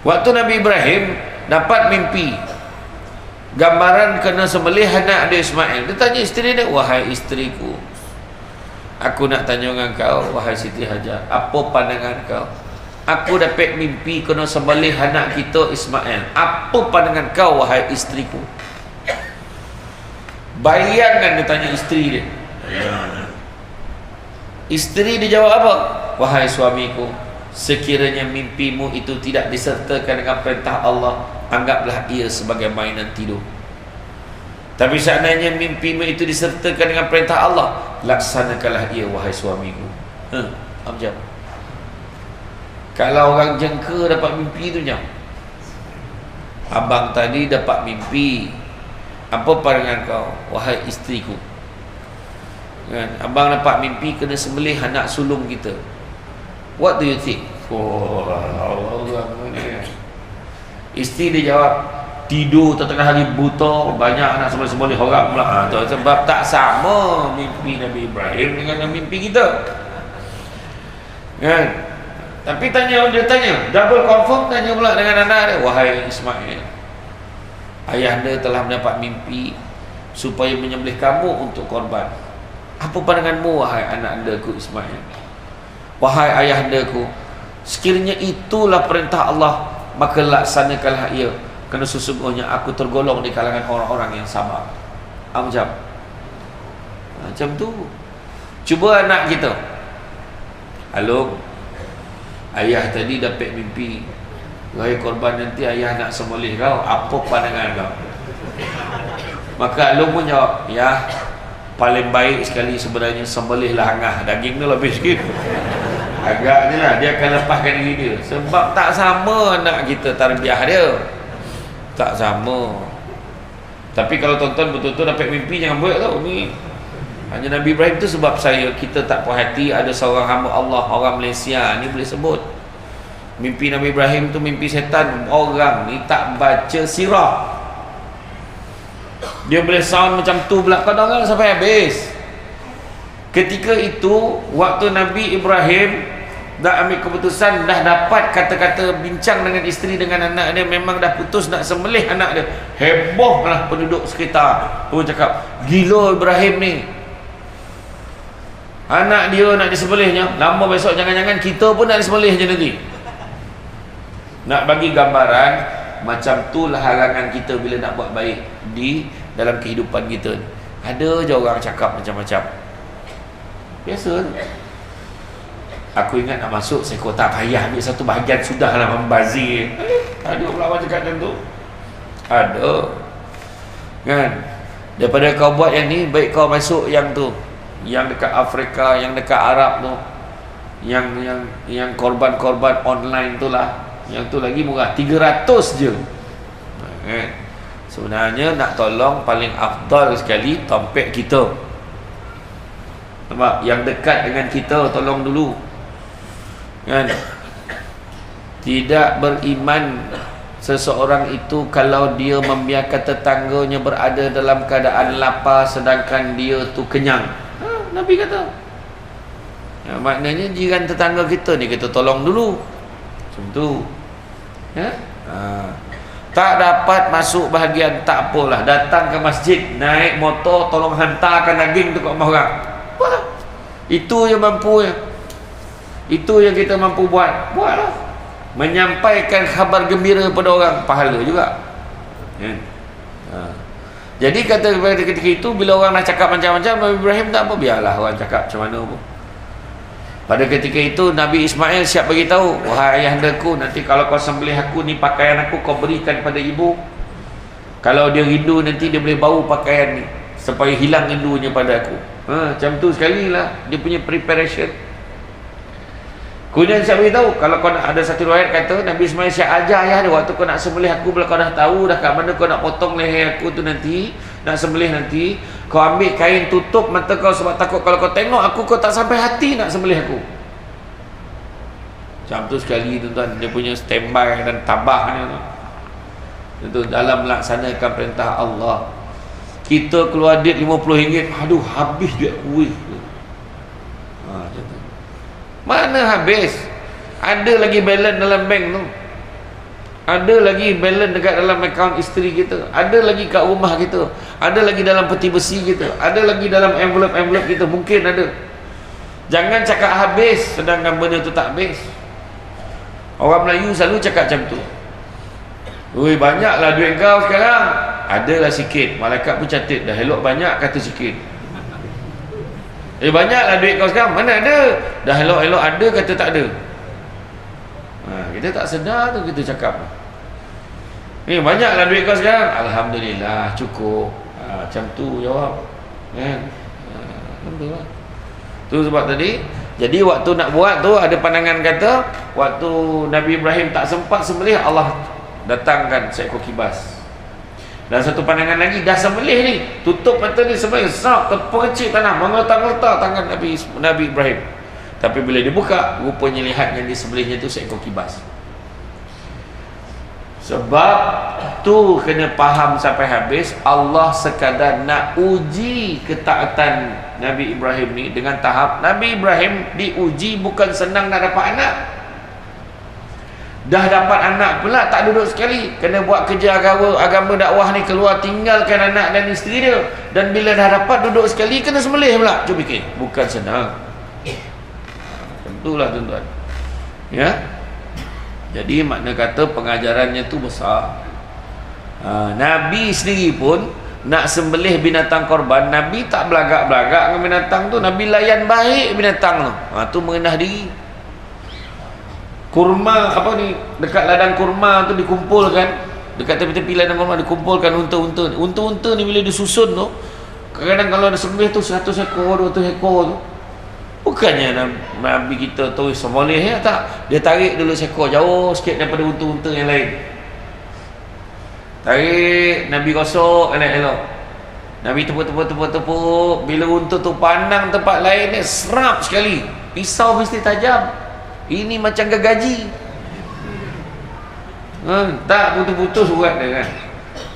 Waktu Nabi Ibrahim dapat mimpi gambaran kena sembelih anak dia Ismail, dia tanya isteri dia, wahai isteriku, aku nak tanya dengan kau, wahai Siti Hajar, apa pandangan kau? Aku dapat mimpi kena sembelih anak kita Ismail. Apa pandangan kau, wahai isteriku? Bayangkan dia tanya isteri dia. Isteri dia jawab apa? Wahai suamiku, sekiranya mimpimu itu tidak disertakan dengan perintah Allah, anggaplah ia sebagai mainan tidur. Tapi seandainya mimpimu itu disertakan dengan perintah Allah, laksanakanlah ia, wahai suamiku. Macam kalau orang jengka dapat mimpi tu jam. Abang tadi dapat mimpi, apa pandangan kau, wahai isteriku? Kan? Abang dapat mimpi kena sembelih anak sulung kita. What do you think? Allah. Isteri dia jawab, tidur tengah hari buta, banyak nak sembelih orang pula. Sebab tak sama mimpi Nabi Ibrahim dengan mimpi kita. Kan? Tapi dia tanya, double confirm, tanya pula dengan anak dia, wahai Ismail, ayahanda telah mendapat mimpi supaya menyembelih kamu untuk korban. Apa pandanganmu, wahai anak andaku Ismail? Wahai ayahandaku, sekiranya itulah perintah Allah, maka laksanakanlah ia, kerana sesungguhnya aku tergolong di kalangan orang-orang yang sabar. Macam tu. Cuba anak kita, halo, ayah tadi dapat mimpi, wahai korban, nanti ayah nak sembelih kau, apa pandangan kau? Maka lu pun jawab, ya, paling baik sekali sebenarnya sembelihlah hangah, daging tu lebih sikit. Agaknya lah dia akan lepaskan diri dia. Sebab tak sama anak kita, tarbiyah dia tak sama. Tapi kalau tonton betul-betul dapat mimpi, jangan buat tau. Ni hanya Nabi Ibrahim tu sebab kita tak puas hati. Ada seorang hamba Allah, orang Malaysia ni boleh sebut mimpi Nabi Ibrahim tu mimpi setan. Orang ni tak baca sirah, dia boleh sound macam tu pula. Kau dengar sampai habis. Ketika itu waktu Nabi Ibrahim dah ambil keputusan, dah dapat kata-kata bincang dengan isteri, dengan anak dia, memang dah putus nak sembelih anak dia. Heboh lah penduduk sekitar. Orang cakap, gila Ibrahim ni, anak dia nak disembelihnya. Lama besok jangan-jangan kita pun nak disembelih je nanti. Nak bagi gambaran, macam tu lah halangan kita bila nak buat baik di dalam kehidupan kita. Ada je orang cakap macam-macam. Biasa tu. Aku ingat nak masuk, saya kata payah ambil satu bahagian, sudahlah membazir. Ada pula orang cakap macam tu. Ada. Kan? Daripada kau buat yang ni, baik kau masuk yang tu, yang dekat Afrika, yang dekat Arab tu, yang korban-korban online tu lah. Yang tu lagi murah, 300 je. Kan? Sebenarnya nak tolong paling afdal sekali tompek kita. Nampak? Yang dekat dengan kita tolong dulu. Kan? Tidak beriman seseorang itu kalau dia membiarkan tetangganya berada dalam keadaan lapar sedangkan dia tu kenyang. Nabi kata. Ya, maknanya jiran tetangga kita ni kita tolong dulu. Macam tu. Ya? Tak dapat masuk bahagian, tak apalah, datang ke masjid, naik motor, tolong hantarkan daging tu kat rumah orang. Buatlah. Itu yang mampu ya. Itu yang kita mampu buat. Buatlah. Menyampaikan khabar gembira pada orang, pahala juga. Ya. Jadi kata pada ketika itu, bila orang nak cakap macam-macam, Nabi Ibrahim tak apa, biarlah orang cakap macam mana pun. Pada ketika itu Nabi Ismail siap bagi tahu, wahai ayahandaku, nanti kalau kau sembelih aku ni, pakaian aku kau berikan pada ibu. Kalau dia rindu nanti dia boleh bau pakaian ni supaya hilang rindunya pada aku. Macam tu sekali lah dia punya preparation. Kemudian siap bagi tahu, kalau kau nak, ada satu riwayat kata Nabi Ismail siap ajar ayah dia, waktu kau nak sembelih aku, bila kau dah tahu dah kat mana kau nak potong leher aku tu nanti, nak sembelih nanti, kau ambil kain tutup mata kau sebab takut kalau kau tengok aku, kau tak sampai hati nak sembelih aku. Macam tu sekali tuan-tuan, dia punya standby dan tabahnya tu. Itu dalam melaksanakan perintah Allah. Kita keluar duit RM50, aduh habis duit kuih. Macam tu. Mana habis? Ada lagi balance dalam bank tu. Ada lagi balance dekat dalam akaun isteri kita. Ada lagi kat rumah kita. Ada lagi dalam peti besi kita. Ada lagi dalam envelope-envelope kita. Mungkin ada. Jangan cakap habis sedangkan benda tu tak habis. Orang Melayu selalu cakap macam tu. Oi, banyaklah duit kau sekarang. Adalah sikit. Malaikat pun catat. Dah elok banyak kata sikit. Banyaklah duit kau sekarang. Mana ada? Dah elok-elok ada kata tak ada. Kita tak sedar tu kita cakap. Banyaklah duit kau sekarang. Alhamdulillah cukup. Macam tu jawab. Alhamdulillah. Tu sebab tadi. Jadi waktu nak buat tu ada pandangan kata, waktu Nabi Ibrahim tak sempat sembelih, Allah datangkan seekor kibas. Dan satu pandangan lagi, dah sembelih ni, tutup mata ni sembelih, sap, terpercik tanah, mengeletak-letak tangan Nabi Ibrahim. Tapi bila dibuka, rupanya lihat yang disembelihnya tu seekor kibas. Sebab tu kena faham sampai habis, Allah sekadar nak uji ketaatan Nabi Ibrahim ni dengan tahap. Nabi Ibrahim diuji bukan senang nak dapat anak. Dah dapat anak pula tak duduk sekali, kena buat kerja agama dakwah ni, keluar tinggalkan anak dan isteri dia. Dan bila dah dapat duduk sekali, kena sembelih pula. Cuba fikir, bukan senang. Tentulah tuan-tuan. Ya. Jadi makna kata pengajarannya tu besar. Nabi sendiri pun nak sembelih binatang korban, Nabi tak belagak-belagak dengan binatang tu. Nabi layan baik binatang tu. Tu merendah diri. Kurma apa ni, dekat ladang kurma tu dikumpulkan, dekat tepi-tepi ladang kurma dikumpulkan unta-unta. Unta-unta ni bila disusun tu, kadang-kadang kalau ada sembelih tu 100 ekor, 200 ekor tu, bukannya Nabi kita tu semoleh ya, tak. Dia tarik dulu seekor jauh sikit daripada unta-unta yang lain. Tarik, Nabi gosok elok-elok. Nabi tepuk. Bila unta tu pandang tempat lain dia serap sekali. Pisau mesti tajam. Ini macam gergaji. Tak putus-putus urat dia kan.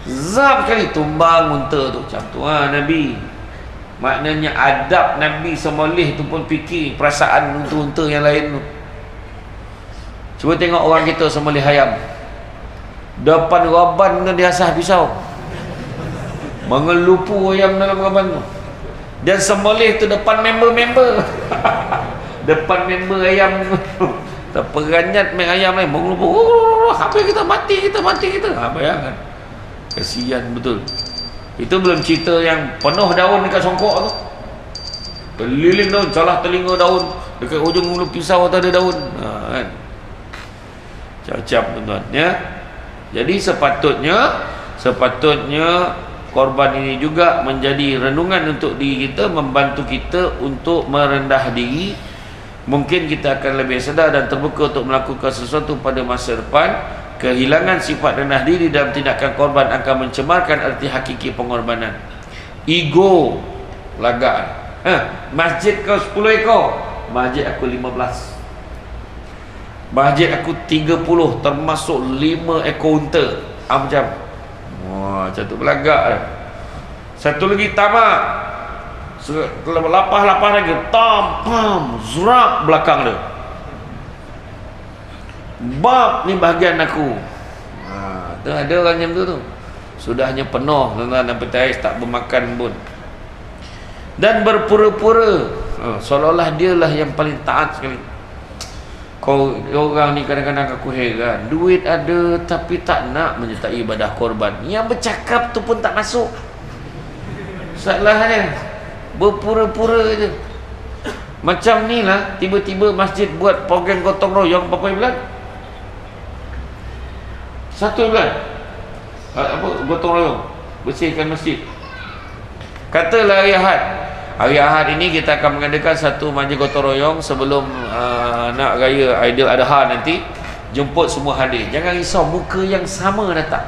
Zap sekali tumbang unta tu macam tu. Nabi. Maknanya adab Nabi semoleh tu pun fikir perasaan unta-unta yang lain tu. Cuba tengok orang kita semoleh ayam. Depan raban tu dia asah pisau. Mengelupu ayam dalam raban tu. Dan semoleh tu depan member-member. Depan member ayam terperanyat main ayam lain, mengelupu. Apa kita mati. Bayangkan. Kesian betul. Itu belum cerita yang penuh daun dekat songkok tu. Keliling daun, salah telinga daun. Dekat ujung ulu pisau tu ada daun. Kan. Cap-cap tuan-tuan ya. Jadi sepatutnya korban ini juga menjadi renungan untuk diri kita, membantu kita untuk merendah diri. Mungkin kita akan lebih sedar dan terbuka untuk melakukan sesuatu pada masa depan kehilangan sifat rendah diri dalam tindakan korban akan mencemarkan arti hakiki pengorbanan. Ego, lagaan. Masjid kau 10 ekor, masjid aku 15. Masjid aku 30, termasuk 5 ekor unta. Macam wah, macam tu belagak dah. Satu lagi tamak, lapah-lapah lagi, pam, zrap belakang dia. Bab ni bahagian aku. Tu ada orang macam tu. Sudahnya penuh tuan-tuan dan petais, tak bermakan pun. Dan berpura-pura seolah-olah dialah yang paling taat sekali. Kau orang ni kadang-kadang aku heran, duit ada tapi tak nak menyertai ibadah korban. Yang bercakap tu pun tak masuk. Salahnya berpura-pura je. Macam ni lah, tiba-tiba masjid buat program gotong royong berapa bulan? 1 bulan. Apa gotong royong bersihkan masjid. Katalah hari Ahad. Hari Ahad ini kita akan mengadakan satu majlis gotong royong sebelum nak raya Aidil Adha nanti. Jemput semua hadir. Jangan risau, muka yang sama datang.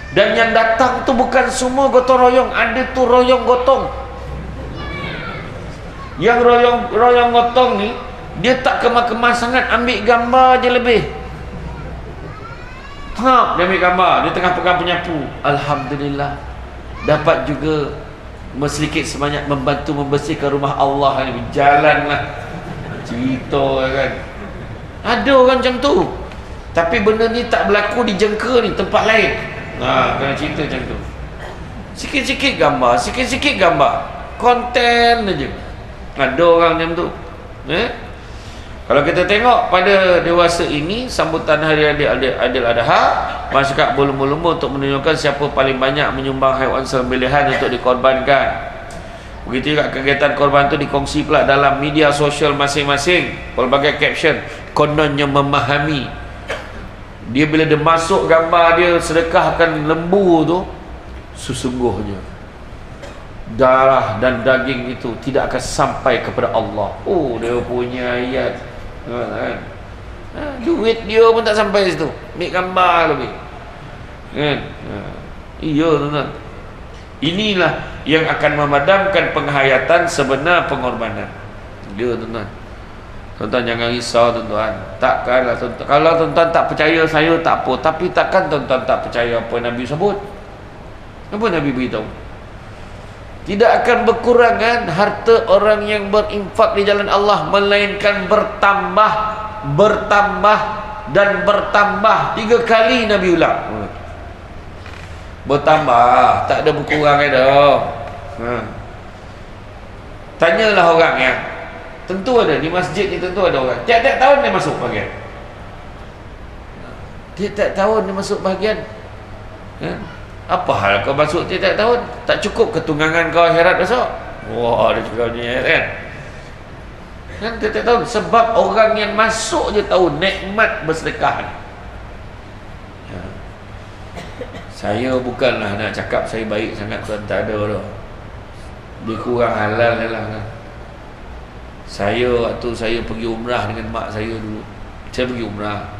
Dan yang datang tu bukan semua gotong royong, ada tu royong gotong. Yang royong gotong ni dia tak kemas-kemas sangat, ambil gambar je lebih. Dia ambil gambar, dia tengah pegang penyapu. Alhamdulillah, dapat juga sedikit sebanyak membantu membersihkan rumah Allah ni. Berjalanlah cerita kan. Ada orang macam tu, tapi benda ni tak berlaku di Jengka ni, tempat lain. Kena cerita macam tu. Sikit-sikit gambar, konten aja. Ada orang macam tu. Kalau kita tengok pada dewasa ini, sambutan hari Aidil Adha, masyarakat berlumba-lumba untuk menunjukkan siapa paling banyak menyumbang haiwan sembelihan untuk dikorbankan. Begitu juga kegiatan korban itu dikongsi pula dalam media sosial masing-masing. Pelbagai caption, kononnya memahami. Dia bila dia masuk gambar dia sedekahkan lembu tu, sesungguhnya darah dan daging itu tidak akan sampai kepada Allah. Dia punya ayat. Duit dia pun tak sampai situ, ambil gambar lebih kan. Iya tuan-tuan, inilah yang akan memadamkan penghayatan sebenar pengorbanan dia tuan-tuan. Tuan-tuan jangan risau tuan-tuan. Takkanlah tuan-tuan, kalau tuan-tuan tak percaya saya tak apa, tapi takkan tuan-tuan tak percaya apa Nabi sebut. Apa Nabi beritahu? Tidak akan berkurang kan harta orang yang berinfak di jalan Allah, melainkan bertambah dan bertambah. 3 kali Nabi ulang. Bertambah, tak ada berkurang dah. Tanyalah orang yang tentu ada di masjid ni, tentu ada orang tiap-tiap tahun dia masuk bahagian. Tiap-tiap tahun dia masuk bahagian. Apa hal kau masuk tiap-tiap tahun? Tak cukup ketunggangan kau akhirat besok? Wah, dia cakap ni kan. Kan tiap-tiap tahun. Sebab orang yang masuk je tahu nikmat bersedekah ni. Saya bukanlah nak cakap saya baik sangat, tuan, tak ada dah. Dia kurang halal lah kan. Saya waktu saya pergi umrah dengan mak saya dulu. Saya pergi umrah.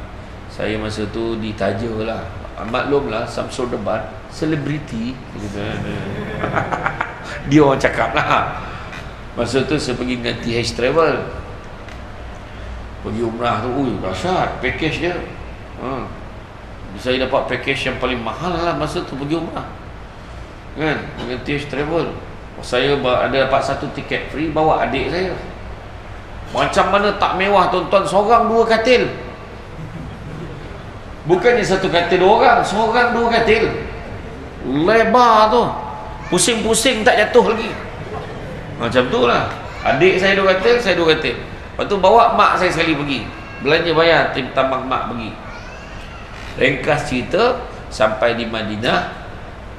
Saya masa tu ditaja lah. Maklumlah Samsul Debat selebriti gitu. Dia orang cakap lah. Masa tu saya pergi dengan TH Travel, pergi umrah tu, dahsyat package dia. Saya dapat package yang paling mahal lah masa tu pergi umrah kan, dengan TH Travel. Saya ada dapat 1 tiket free, bawa adik saya. Macam mana tak mewah tuan-tuan, seorang 2 katil. Bukannya 1 katil 2 orang, seorang 2 katil. Lebar tu, pusing-pusing tak jatuh lagi. Macam tu lah. Adik saya 2 katil, saya 2 katil. Lepas tu bawa mak saya sekali pergi, belanja bayar, tim tambang mak pergi. Ringkas cerita, sampai di Madinah,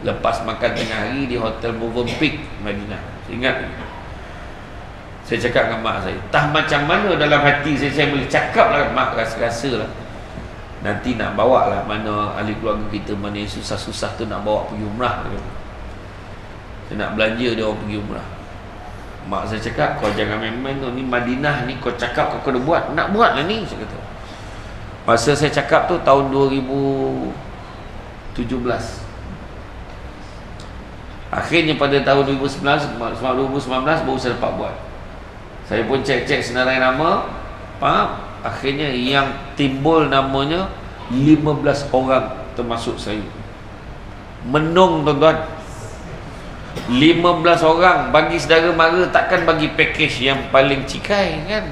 lepas makan tengah hari di Hotel Movenpick Madinah. Ingat, saya cakap dengan mak saya, entah macam mana dalam hati saya boleh cakap lah, mak rasa-rasa lah, nanti nak bawa lah mana ahli keluarga kita, mana yang susah-susah tu nak bawa pergi umrah. Saya nak belanja dia orang pergi umrah. Mak saya cakap, kau jangan main-main tu, ni Madinah ni, kau cakap kau kena buat, nak buat lah ni, saya kata. Masa saya cakap tu tahun 2017. Akhirnya pada tahun 2019 baru saya dapat buat. Saya pun cek-cek senarai nama, faham? Akhirnya yang timbul namanya 15 orang termasuk saya. Menung tuan-tuan. 15 orang bagi saudara mara, takkan bagi package yang paling cikai kan?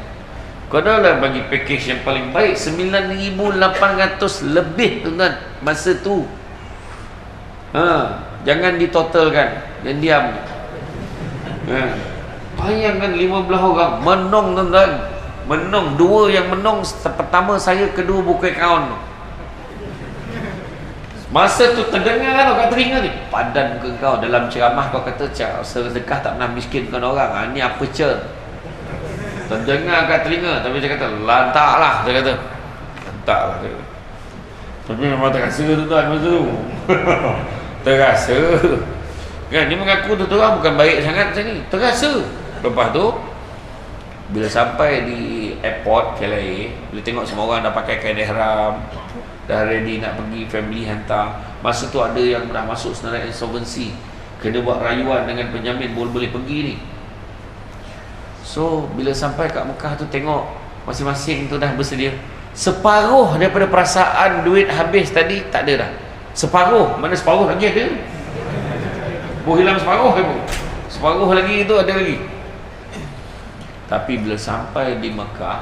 Kau dah lah bagi package yang paling baik, 9,800 lebih tuan-tuan masa tu. Jangan ditotalkan, dan diam. Bayangkan 15 orang menong tuan-tuan. Menong, dua yang menong, pertama saya, kedua buku akaun. Masa tu terdengar kat telinga ni, padan ke kau dalam ceramah kau kata sedekah tak pernah miskinkan orang. Ni apa cer? Terdengar kat telinga, tapi saya kata lantaklah, saya kata lantaklah. Tapi memang terasa tuan-tuan masa tu. Terasa kan, dia mengaku tu orang bukan baik sangat macam ni, terasa. Lepas tu bila sampai di airport KLIA, bila tengok semua orang dah pakai kain ihram, dah ready nak pergi, family hantar. Masa tu ada yang dah masuk senarai insolvency, kena buat rayuan dengan penjamin boleh pergi ni. So bila sampai kat Mekah tu, tengok masing-masing tu dah bersedia. Separuh daripada perasaan duit habis tadi tak ada dah. Separuh, mana separuh lagi ada. Hilang separuh ke pun. Separuh lagi tu ada lagi. Tapi bila sampai di Mekah,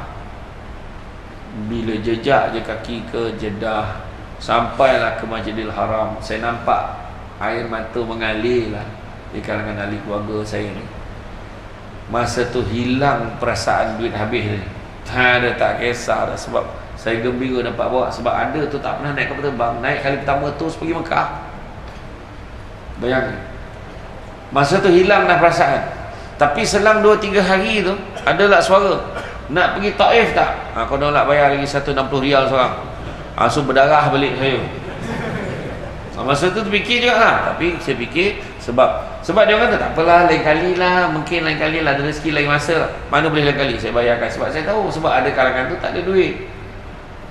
bila jejak je kaki ke Jeddah, sampailah ke Masjidil Haram, saya nampak air mata mengalir lah di kalangan ahli keluarga saya ni. Masa tu hilang perasaan duit habis ni. Ada tak kisah dah, sebab saya gembira dapat bawa. Sebab ada tu tak pernah naik kapal terbang, naik kali pertama terus pergi Mekah. Bayangkan, masa tu hilang dah perasaan. Tapi selang 2-3 hari tu adalah suara, nak pergi Taif tak? Kau nak bayar lagi 160 rial seorang. So berdarah balik saya. Masa tu terfikir juga lah. Tapi saya fikir sebab dia kata tak apalah, lain kali lah, mungkin lain kali lah, ada rezeki lain masa lah. Mana boleh lain kali saya bayarkan. Sebab saya tahu, sebab ada kalangan tu tak ada duit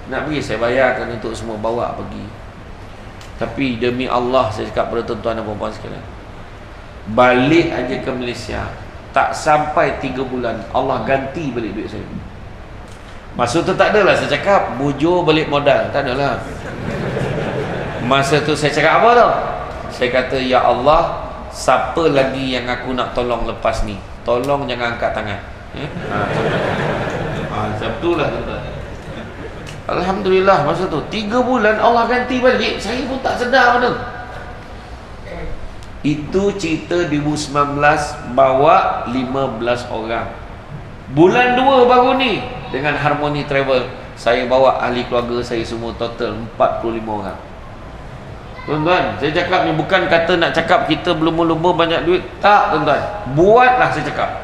nak pergi, saya bayarkan untuk semua bawa pergi. Tapi demi Allah saya cakap pada tuan-tuan dan puan-puan sekalian, balik aja ke Malaysia, tak sampai 3 bulan Allah ganti balik duit saya. Masa tu tak adalah saya cakap bujur balik modal, tak adalah. Masa tu saya cakap apa tau? Saya kata, ya Allah, siapa lagi yang aku nak tolong lepas ni? Tolong jangan angkat tangan. Macam tu lah tuan-tuan. Alhamdulillah masa tu 3 bulan Allah ganti balik. Saya pun tak sedar betul. Itu cerita 2019 bawa 15 orang. Bulan 2 baru ni dengan Harmony Travel, saya bawa ahli keluarga saya semua, total 45 orang. Tuan-tuan, saya cakap ni bukan kata nak cakap kita berlumba-lumba banyak duit. Tak tuan-tuan, buatlah saya cakap.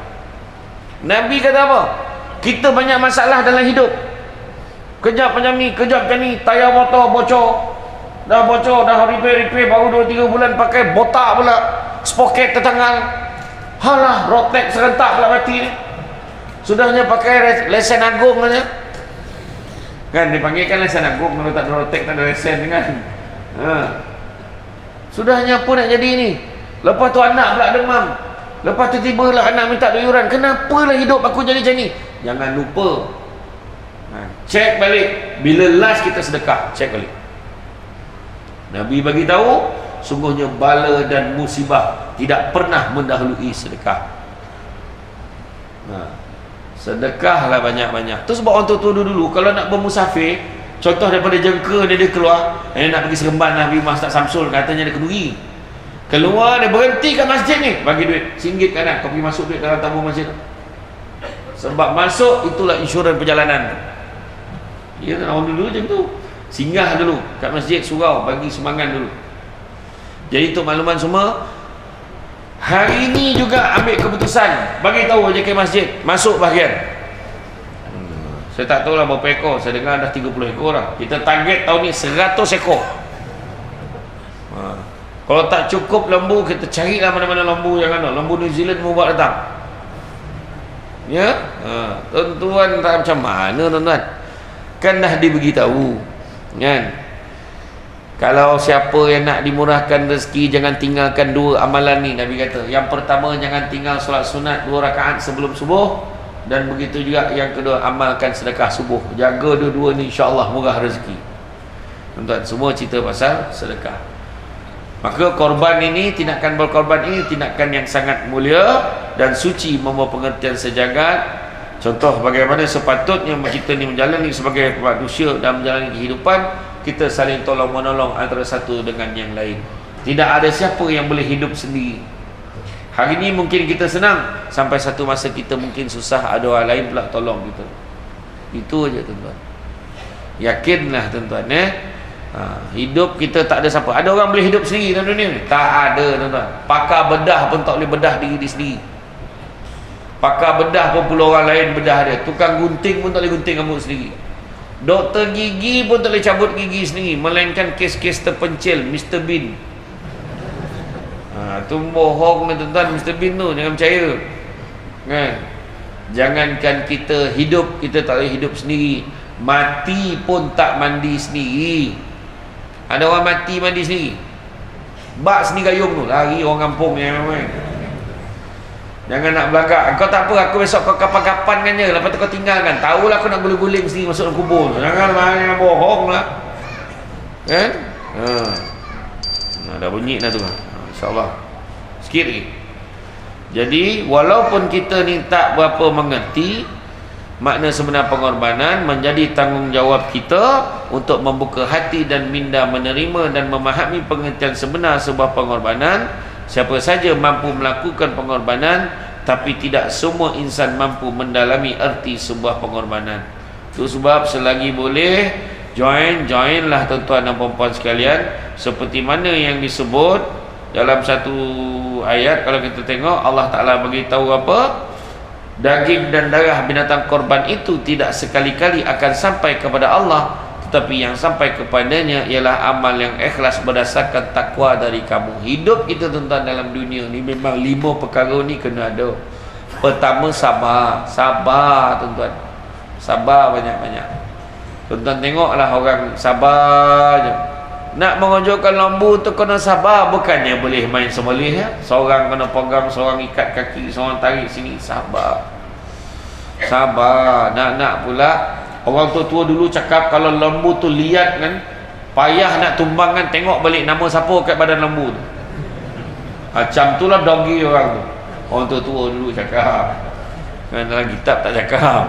Nabi kata apa? Kita banyak masalah dalam hidup. Kejap macam ni, kejap macam ni, tayar motor bocor. Dah bocor, dah repair, baru 2-3 bulan pakai, botak pula, sproket tertanggal. Halah, rotek serentak pula mati ni. Sudahnya pakai lesen agung saja. Kan dipanggilkan lesen agung, kalau tak ada rotek tak ada lesen kan. Sudahnya pun nak jadi ni. Lepas tu anak pula demam. Lepas tu tibalah anak minta duit yuran. Kenapalah hidup aku jadi macam ni? Jangan lupa, cek balik. Bila last kita sedekah, cek balik. Nabi bagi tahu, sungguhnya bala dan musibah tidak pernah mendahului sedekah. Sedekahlah banyak-banyak. Tu sebab orang tua dulu kalau nak bermusafir, contoh daripada Jengka dia keluar, nak pergi Seremban Nabi Masjid Samsul, katanya dia kenduri. Keluar, dia berhenti kat masjid ni, bagi duit RM1 kanan, kau pergi masuk duit dalam tabung masjid. Sebab masuk itulah insurans perjalanan. Ya, orang dulu macam tu. Singgah dulu kat masjid, surau, bagi sumbangan dulu. Jadi untuk makluman semua, hari ini juga ambil keputusan, bagi tahu JK Masjid masuk bahagian. Saya tak tahu lah berapa ekor, saya dengar dah 30 ekor lah. Kita target tahun ni 100 ekor. Kalau tak cukup lembu, kita carilah mana-mana lembu yang ada. Lembu New Zealand mau buat datang. Ya, tuan-tuan tak macam mana tuan-tuan. kan dah diberitahu kan. Kalau siapa yang nak dimurahkan rezeki, jangan tinggalkan dua amalan ni. Nabi kata, yang pertama jangan tinggal solat sunat 2 rakaat sebelum subuh, dan begitu juga yang kedua amalkan sedekah subuh. Jaga dua-dua ni, insya-Allah murah rezeki. Tuan-tuan, semua cerita pasal sedekah. Maka korban ini, tindakan berkorban ini tindakan yang sangat mulia dan suci, membawa pengertian sejagat. Contoh bagaimana sepatutnya kita ni menjalani sebagai manusia dan menjalani kehidupan, kita saling tolong menolong antara satu dengan yang lain. Tidak ada siapa yang boleh hidup sendiri. Hari ini mungkin kita senang, sampai satu masa kita mungkin susah, ada orang lain pula tolong kita. Itu aja tuan-tuan. Yakinlah tuan-tuan, hidup kita tak ada siapa. Ada orang boleh hidup sendiri dalam dunia ni? Tak ada tuan-tuan. Pakar bedah pun tak boleh bedah diri dia sendiri. Pakar bedah pun perlu orang lain bedah dia. Tukang gunting pun tak boleh gunting rambut sendiri. Doktor gigi pun tak boleh cabut gigi sendiri, melainkan kes-kes terpencil Mr. Bean. Tu bohong ni tuan-tuan, Mr. Bean tu, jangan percaya kan. Jangankan kita hidup, kita tak boleh hidup sendiri. Mati pun tak mandi sendiri. Ada orang mati mandi sendiri? Bak sendiri gayung tu, lari orang kampung yang main. Jangan nak belagak. Kau tak apa, aku besok kau kapan-kapan kan je, lepas tu kau tinggalkan. Tahulah aku nak guling-guling sendiri masuk dalam kubur. Jangan banyak bohong lah kan. Dah bunyi dah tu, insyaAllah sikit lagi. Jadi walaupun kita ni tak berapa mengerti makna sebenar pengorbanan, menjadi tanggungjawab kita untuk membuka hati dan minda menerima dan memahami pengertian sebenar sebuah pengorbanan. Siapa saja mampu melakukan pengorbanan, tapi tidak semua insan mampu mendalami arti sebuah pengorbanan. Itu sebab selagi boleh, joinlah tuan-tuan dan puan-puan sekalian. Seperti mana yang disebut dalam satu ayat, kalau kita tengok Allah Ta'ala beritahu apa? Daging dan darah binatang korban itu tidak sekali-kali akan sampai kepada Allah, tetapi yang sampai kepadanya ialah amal yang ikhlas berdasarkan takwa dari kamu. Hidup kita tuan-tuan dalam dunia ni memang 5 perkara ni kena ada. Pertama, sabar. Sabar tuan-tuan, sabar banyak-banyak. Tuan-tuan tengoklah orang sabar je. Nak mengonjolkan lembu tu kena sabar. Bukannya boleh main sembelih ya? Seorang kena pegang, seorang ikat kaki, seorang tarik sini. Sabar. Sabar. Nak pula orang tua-tua dulu cakap kalau lembu tu liat kan, payah nak tumbang kan, tengok balik nama siapa kat badan lembu tu. Macam tu lah dogi orang tu. Orang tua-tua dulu cakap kan, dalam kitab tak cakap.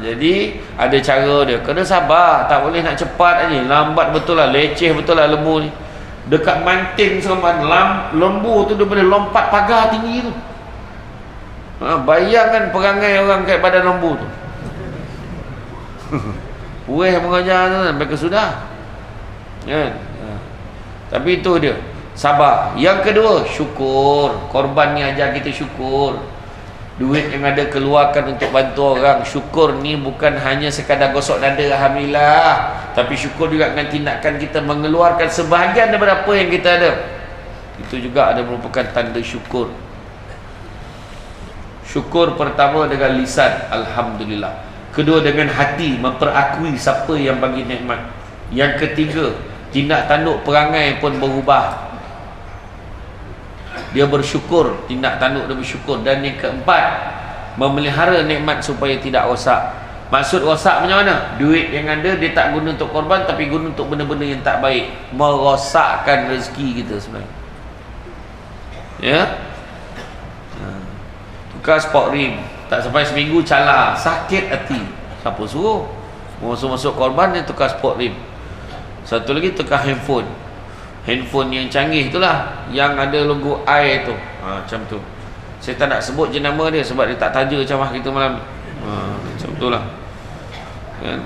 Jadi ada cara dia. Kena sabar, tak boleh nak cepat aja. Lambat betul lah, leceh betul lah lembu ni. Dekat mantin sama lembu tu dia boleh lompat pagar tinggi tu. Bayangkan perangai orang kat badan lembu tu. Puih mengajar tu sampai ke sudah kan? Tapi itu dia, sabar. Yang kedua, syukur. Korban ni ajar kita syukur. Duit yang ada keluarkan untuk bantu orang. Syukur ni bukan hanya sekadar gosok dada alhamdulillah, tapi syukur juga dengan tindakan kita mengeluarkan sebahagian daripada apa yang kita ada. Itu juga ada merupakan tanda syukur. Syukur pertama dengan lisan, alhamdulillah. Kedua, dengan hati, memperakui siapa yang bagi nikmat. Yang ketiga, tindak tanduk perangai pun berubah. Dia bersyukur, tindak tanduk dia bersyukur. Dan yang keempat, memelihara nikmat supaya tidak rosak. Maksud rosak macam mana? Duit yang ada dia tak guna untuk korban, tapi guna untuk benda-benda yang tak baik, merosakkan rezeki kita sebenarnya. Ya? Tukar sport rim, tak sampai seminggu calar, sakit hati. Siapa suruh? Masuk-masuk korban dia tukar sport rim. Satu lagi tukar handphone. Handphone yang canggih itulah, yang ada logo I tu. Macam tu. Saya tak nak sebut jenama dia sebab dia tak taja ceramah kita malam. Macam itulah. Kan?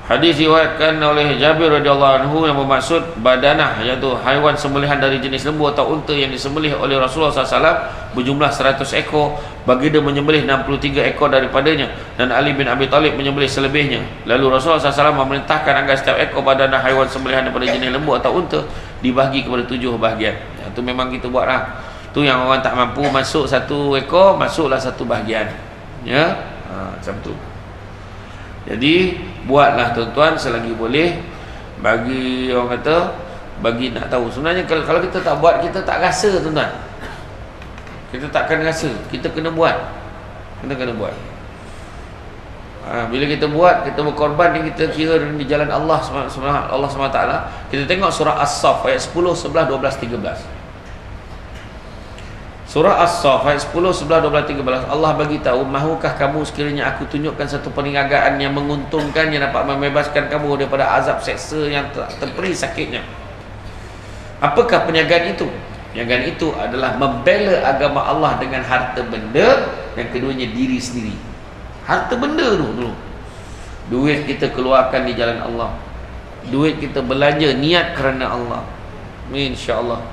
Hadis diriwayatkan oleh Jabir radhiyallahu anhu yang bermaksud badanah, iaitu haiwan sembelihan dari jenis lembu atau unta yang disembelih oleh Rasulullah SAW berjumlah 100 ekor. Baginda menyembelih 63 ekor daripadanya dan Ali bin Abi Talib menyembelih selebihnya. Lalu Rasulullah SAW memerintahkan agar setiap ekor badanah haiwan sembelihan daripada jenis lembu atau unta dibahagi kepada 7 bahagian. Itu memang kita buat lah. Tu yang orang tak mampu masuk 1 ekor, masuklah 1 bahagian. Ya, macam tu. Jadi buatlah tuan-tuan selagi boleh. Bagi orang kata, bagi nak tahu, sebenarnya kalau kita tak buat, kita tak rasa tuan-tuan. Kita takkan rasa. Kita kena buat. Kita kena buat. Bila kita buat, kita berkorban, kita kira di jalan Allah SWT. Kita tengok surah As-Saff ayat 10, 11, 12, 13. Surah As-Saff ayat 10, 11, 12, 13. Allah bagi tahu, mahukah kamu sekiranya aku tunjukkan satu perniagaan yang menguntungkan, yang dapat membebaskan kamu daripada azab seksa yang terperi sakitnya. Apakah perniagaan itu? Perniagaan itu adalah membela agama Allah dengan harta benda, yang keduanya diri sendiri. Harta benda dulu. Duit kita keluarkan di jalan Allah. Duit kita belanja niat kerana Allah. InsyaAllah.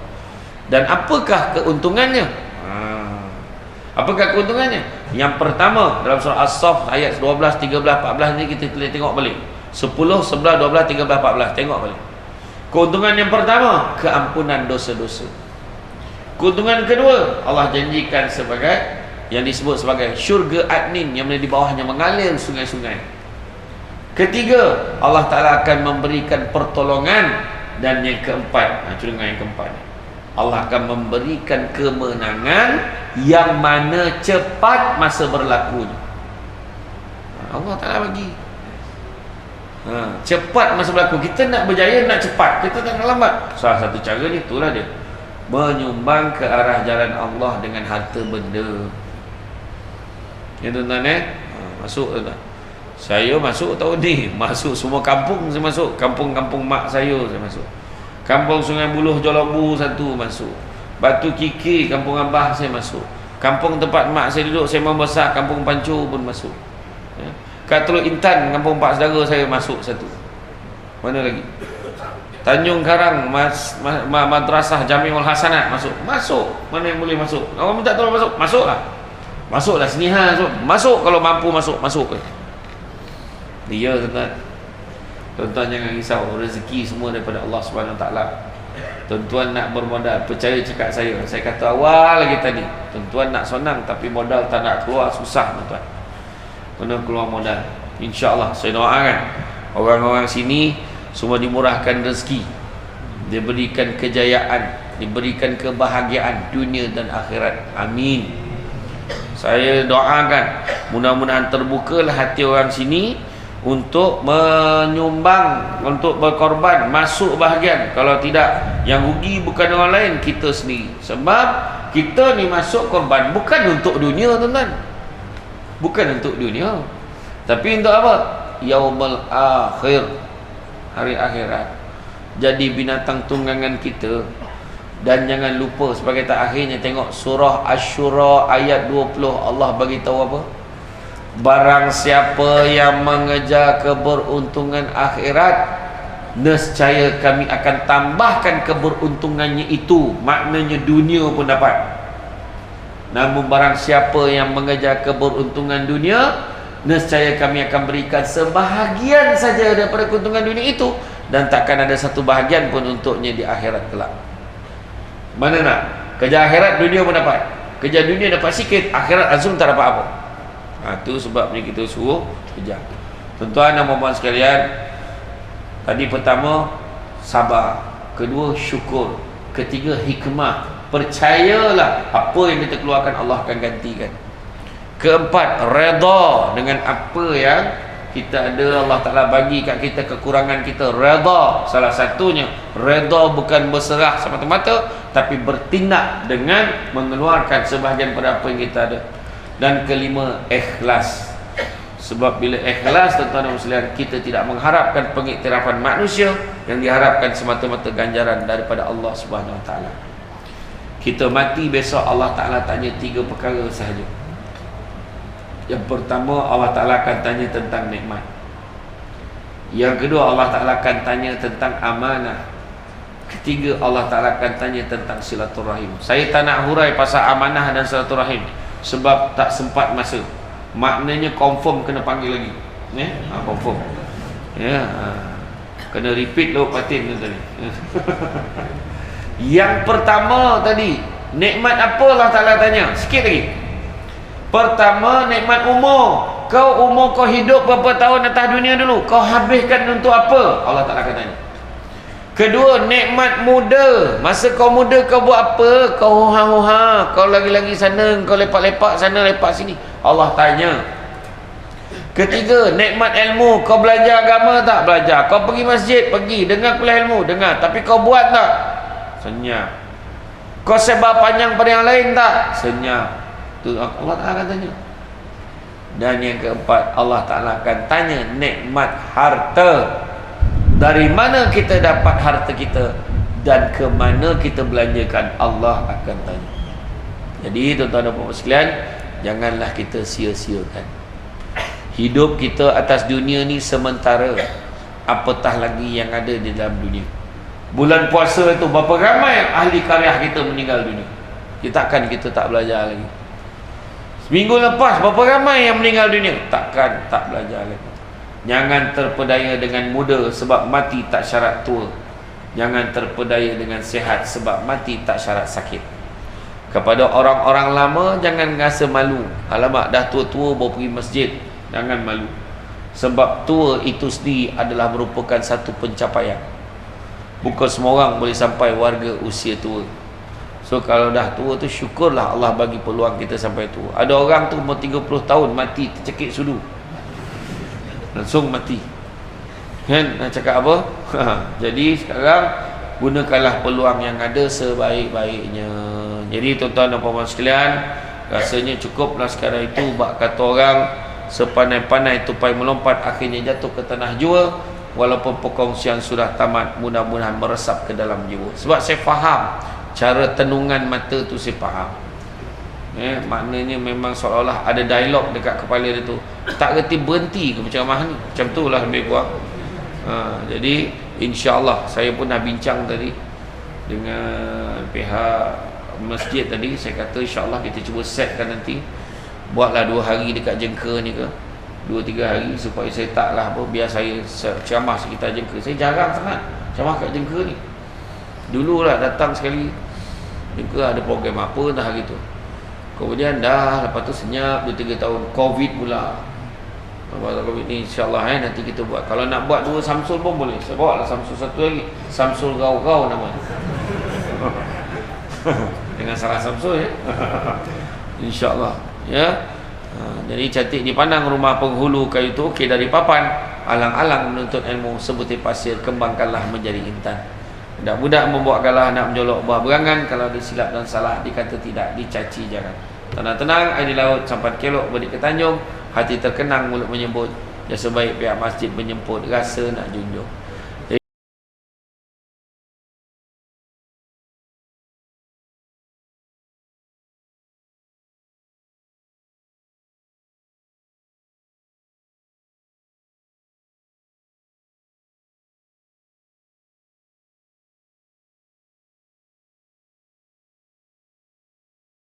Dan apakah keuntungannya? Apakah keuntungannya? Yang pertama, dalam surah As-Saff ayat 12, 13, 14 ni kita tengok balik. 10, 11, 12, 13, 14. Tengok balik. Keuntungan yang pertama, keampunan dosa-dosa. Keuntungan kedua, Allah janjikan sebagai yang disebut sebagai syurga adnin, yang mana di bawahnya mengalir sungai-sungai. Ketiga, Allah Ta'ala akan memberikan pertolongan. Dan yang keempat, dengan yang keempat, Allah akan memberikan kemenangan yang mana cepat masa berlakunya. Allah Ta'ala bagi cepat masa berlaku. Kita nak berjaya, nak cepat, kita tak nak lambat. Salah satu cara ni, itulah dia, menyumbang ke arah jalan Allah dengan harta benda. Ya tuan-tuan, masuk tuan-tuan. Saya masuk tahun ni, masuk semua kampung saya masuk. Kampung-kampung mak saya masuk. Kampung Sungai Buloh Jolombu satu masuk. Batu Kiki kampung abah saya masuk. Kampung tempat mak saya duduk, saya membesar, Kampung Pancur pun masuk. Ya. Kat Teluk Intan, kampung pak saudara saya masuk satu. Mana lagi? Tanjung Karang, Madrasah Jamiul Hasanat masuk. Masuk. Mana yang boleh masuk? Orang minta tolong masuk, masuklah. Masuklah sini masuk kalau mampu masuk ke. Dia tuan-tuan. Tuan-tuan jangan risau, rezeki semua daripada Allah SWT. Tuan-tuan nak bermodal, percaya cakap saya kata awal lagi tadi, tuan-tuan nak senang tapi modal tak nak keluar, susah tuan-tuan. Kena keluar modal. InsyaAllah saya doakan orang-orang sini semua dimurahkan rezeki, diberikan kejayaan, diberikan kebahagiaan dunia dan akhirat. Amin. Saya doakan mudah-mudahan terbukalah hati orang sini untuk menyumbang, untuk berkorban, masuk bahagian. Kalau tidak, yang rugi bukan orang lain, kita sendiri. Sebab kita ni masuk korban bukan untuk dunia tuan-tuan. Bukan untuk dunia, tapi untuk apa? Yaumul akhir, hari akhirat. Jadi binatang tunggangan kita. Dan jangan lupa sebagai tak akhirnya, tengok surah Asy-Syura ayat 20. Allah bagi tahu apa? Barang siapa yang mengejar keberuntungan akhirat, nescaya kami akan tambahkan keberuntungannya itu. Maknanya dunia pun dapat. Namun barang siapa yang mengejar keberuntungan dunia, nescaya kami akan berikan sebahagian saja daripada keuntungan dunia itu, dan takkan ada satu bahagian pun untuknya di akhirat kelak. Mana nak? Kejar akhirat, dunia pun dapat. Kejar dunia dapat sikit, akhirat azum tak dapat apa. Itu sebabnya kita suruh kejar. Tuan-tuan dan puan-puan sekalian, tadi pertama sabar, kedua syukur, ketiga hikmah. Percayalah apa yang kita keluarkan Allah akan gantikan. Keempat, redha dengan apa yang kita ada. Allah Ta'ala bagi kat kita kekurangan kita, redha. Salah satunya redha bukan berserah semata-mata, tapi bertindak dengan mengeluarkan sebahagian pada apa yang kita ada. Dan kelima, ikhlas. Sebab bila ikhlas, tuan-tuan dan sekalian, kita tidak mengharapkan pengiktirafan manusia, yang diharapkan semata-mata ganjaran daripada Allah Subhanahu Wa Ta'ala. Kita mati besok, Allah Ta'ala tanya 3 perkara sahaja. Yang pertama, Allah Ta'ala akan tanya tentang nikmat. Yang kedua, Allah Ta'ala akan tanya tentang amanah. Ketiga, Allah Ta'ala akan tanya tentang silaturahim. Saya tak nak hurai pasal amanah dan silaturahim, sebab tak sempat masa. Maknanya confirm kena panggil lagi. Confirm. Kena repeat lo patin tu tadi. Yang pertama tadi, nikmat apa Allah Ta'ala tanya? Sikit lagi. Pertama, nikmat umur. umur kau hidup berapa tahun atas dunia dulu? Kau habiskan untuk apa? Allah Ta'ala akan tanya. Kedua, nikmat muda. Masa kau muda kau buat apa? Kau huha-huha, kau lagi-lagi sana, kau lepak-lepak sana, lepak sini. Allah tanya. Ketiga, nikmat ilmu. Kau belajar agama tak? Belajar. Kau pergi masjid? Pergi. Dengar kuliah ilmu? Dengar. Tapi kau buat tak? Senyap. Kau sebar panjang pada yang lain tak? Senyap. Tu Allah Ta'ala akan tanya. Dan yang keempat, Allah Ta'ala akan tanya nikmat harta. Dari mana kita dapat harta kita dan ke mana kita belanjakan, Allah akan tanya. Jadi tuan-tuan dan puan sekalian, janganlah kita sia-siakan hidup kita atas dunia ni sementara, apatah lagi yang ada di dalam dunia. Bulan puasa itu berapa ramai ahli karya kita meninggal dunia. Kita tak belajar lagi. Seminggu lepas berapa ramai yang meninggal dunia. Tak belajar lagi. Jangan terpedaya dengan muda sebab mati tak syarat tua. Jangan terpedaya dengan sihat sebab mati tak syarat sakit. Kepada orang-orang lama jangan rasa malu. Alamak, dah tua-tua baru pergi masjid. Jangan malu. Sebab tua itu sendiri adalah merupakan satu pencapaian. Bukan semua orang boleh sampai warga usia tua. So kalau dah tua tu, syukurlah Allah bagi peluang kita sampai tua. Ada orang tu umur 30 tahun mati tercekik sudu, langsung mati. Kan nak cakap apa? Jadi sekarang gunakanlah peluang yang ada sebaik-baiknya. Jadi tuan-tuan dan puan-puan sekalian, rasanya cukuplah sekarang itu. Bak kata orang, sepandai-pandai tupai melompat akhirnya jatuh ke tanah jua. Walaupun perkongsian sudah tamat, mudah-mudahan meresap ke dalam jiwa. Sebab saya faham cara tenungan mata tu, saya faham. Maknanya memang seolah-olah ada dialog dekat kepala dia tu. Tak reti berhenti ke ceramah ni. Macam tu lah lebih kurang. Jadi insya-Allah saya pun dah bincang tadi dengan pihak masjid tadi. Saya kata insya-Allah kita cuba setkan nanti. Buatlah 2 hari dekat Jengka ni ke 2-3 hari, supaya saya taklah apa, biar saya ceramah sekitar Jengka. Saya jarang sangat ceramah kat Jengka ni. Dululah datang sekali Jengka, ada program apa dah gitu. Kemudian dah lepas tu senyap 2-3 tahun, Covid pula. Lepas Covid ni insya-Allah nanti kita buat. Kalau nak buat 2 Samsul pun boleh. Saya bawa lah Samsul satu lagi, Samsul Gau-Gau namanya. Dengan salah Samsul ya. Insya-Allah ya. Jadi cantik dipandang rumah penghulu kayu tu okey dari papan. Alang-alang menuntut ilmu sebutir pasir, kembangkanlah menjadi intan. Budak-budak membuat galah nak menjolok buah berangan. Kalau disilap dan salah dikata tidak, dicaci jangan. Tenang-tenang air di laut sampai kelok balik ke tanjung. Hati terkenang mulut menyebut. Jasa baik pihak masjid menyemput rasa nak junjung.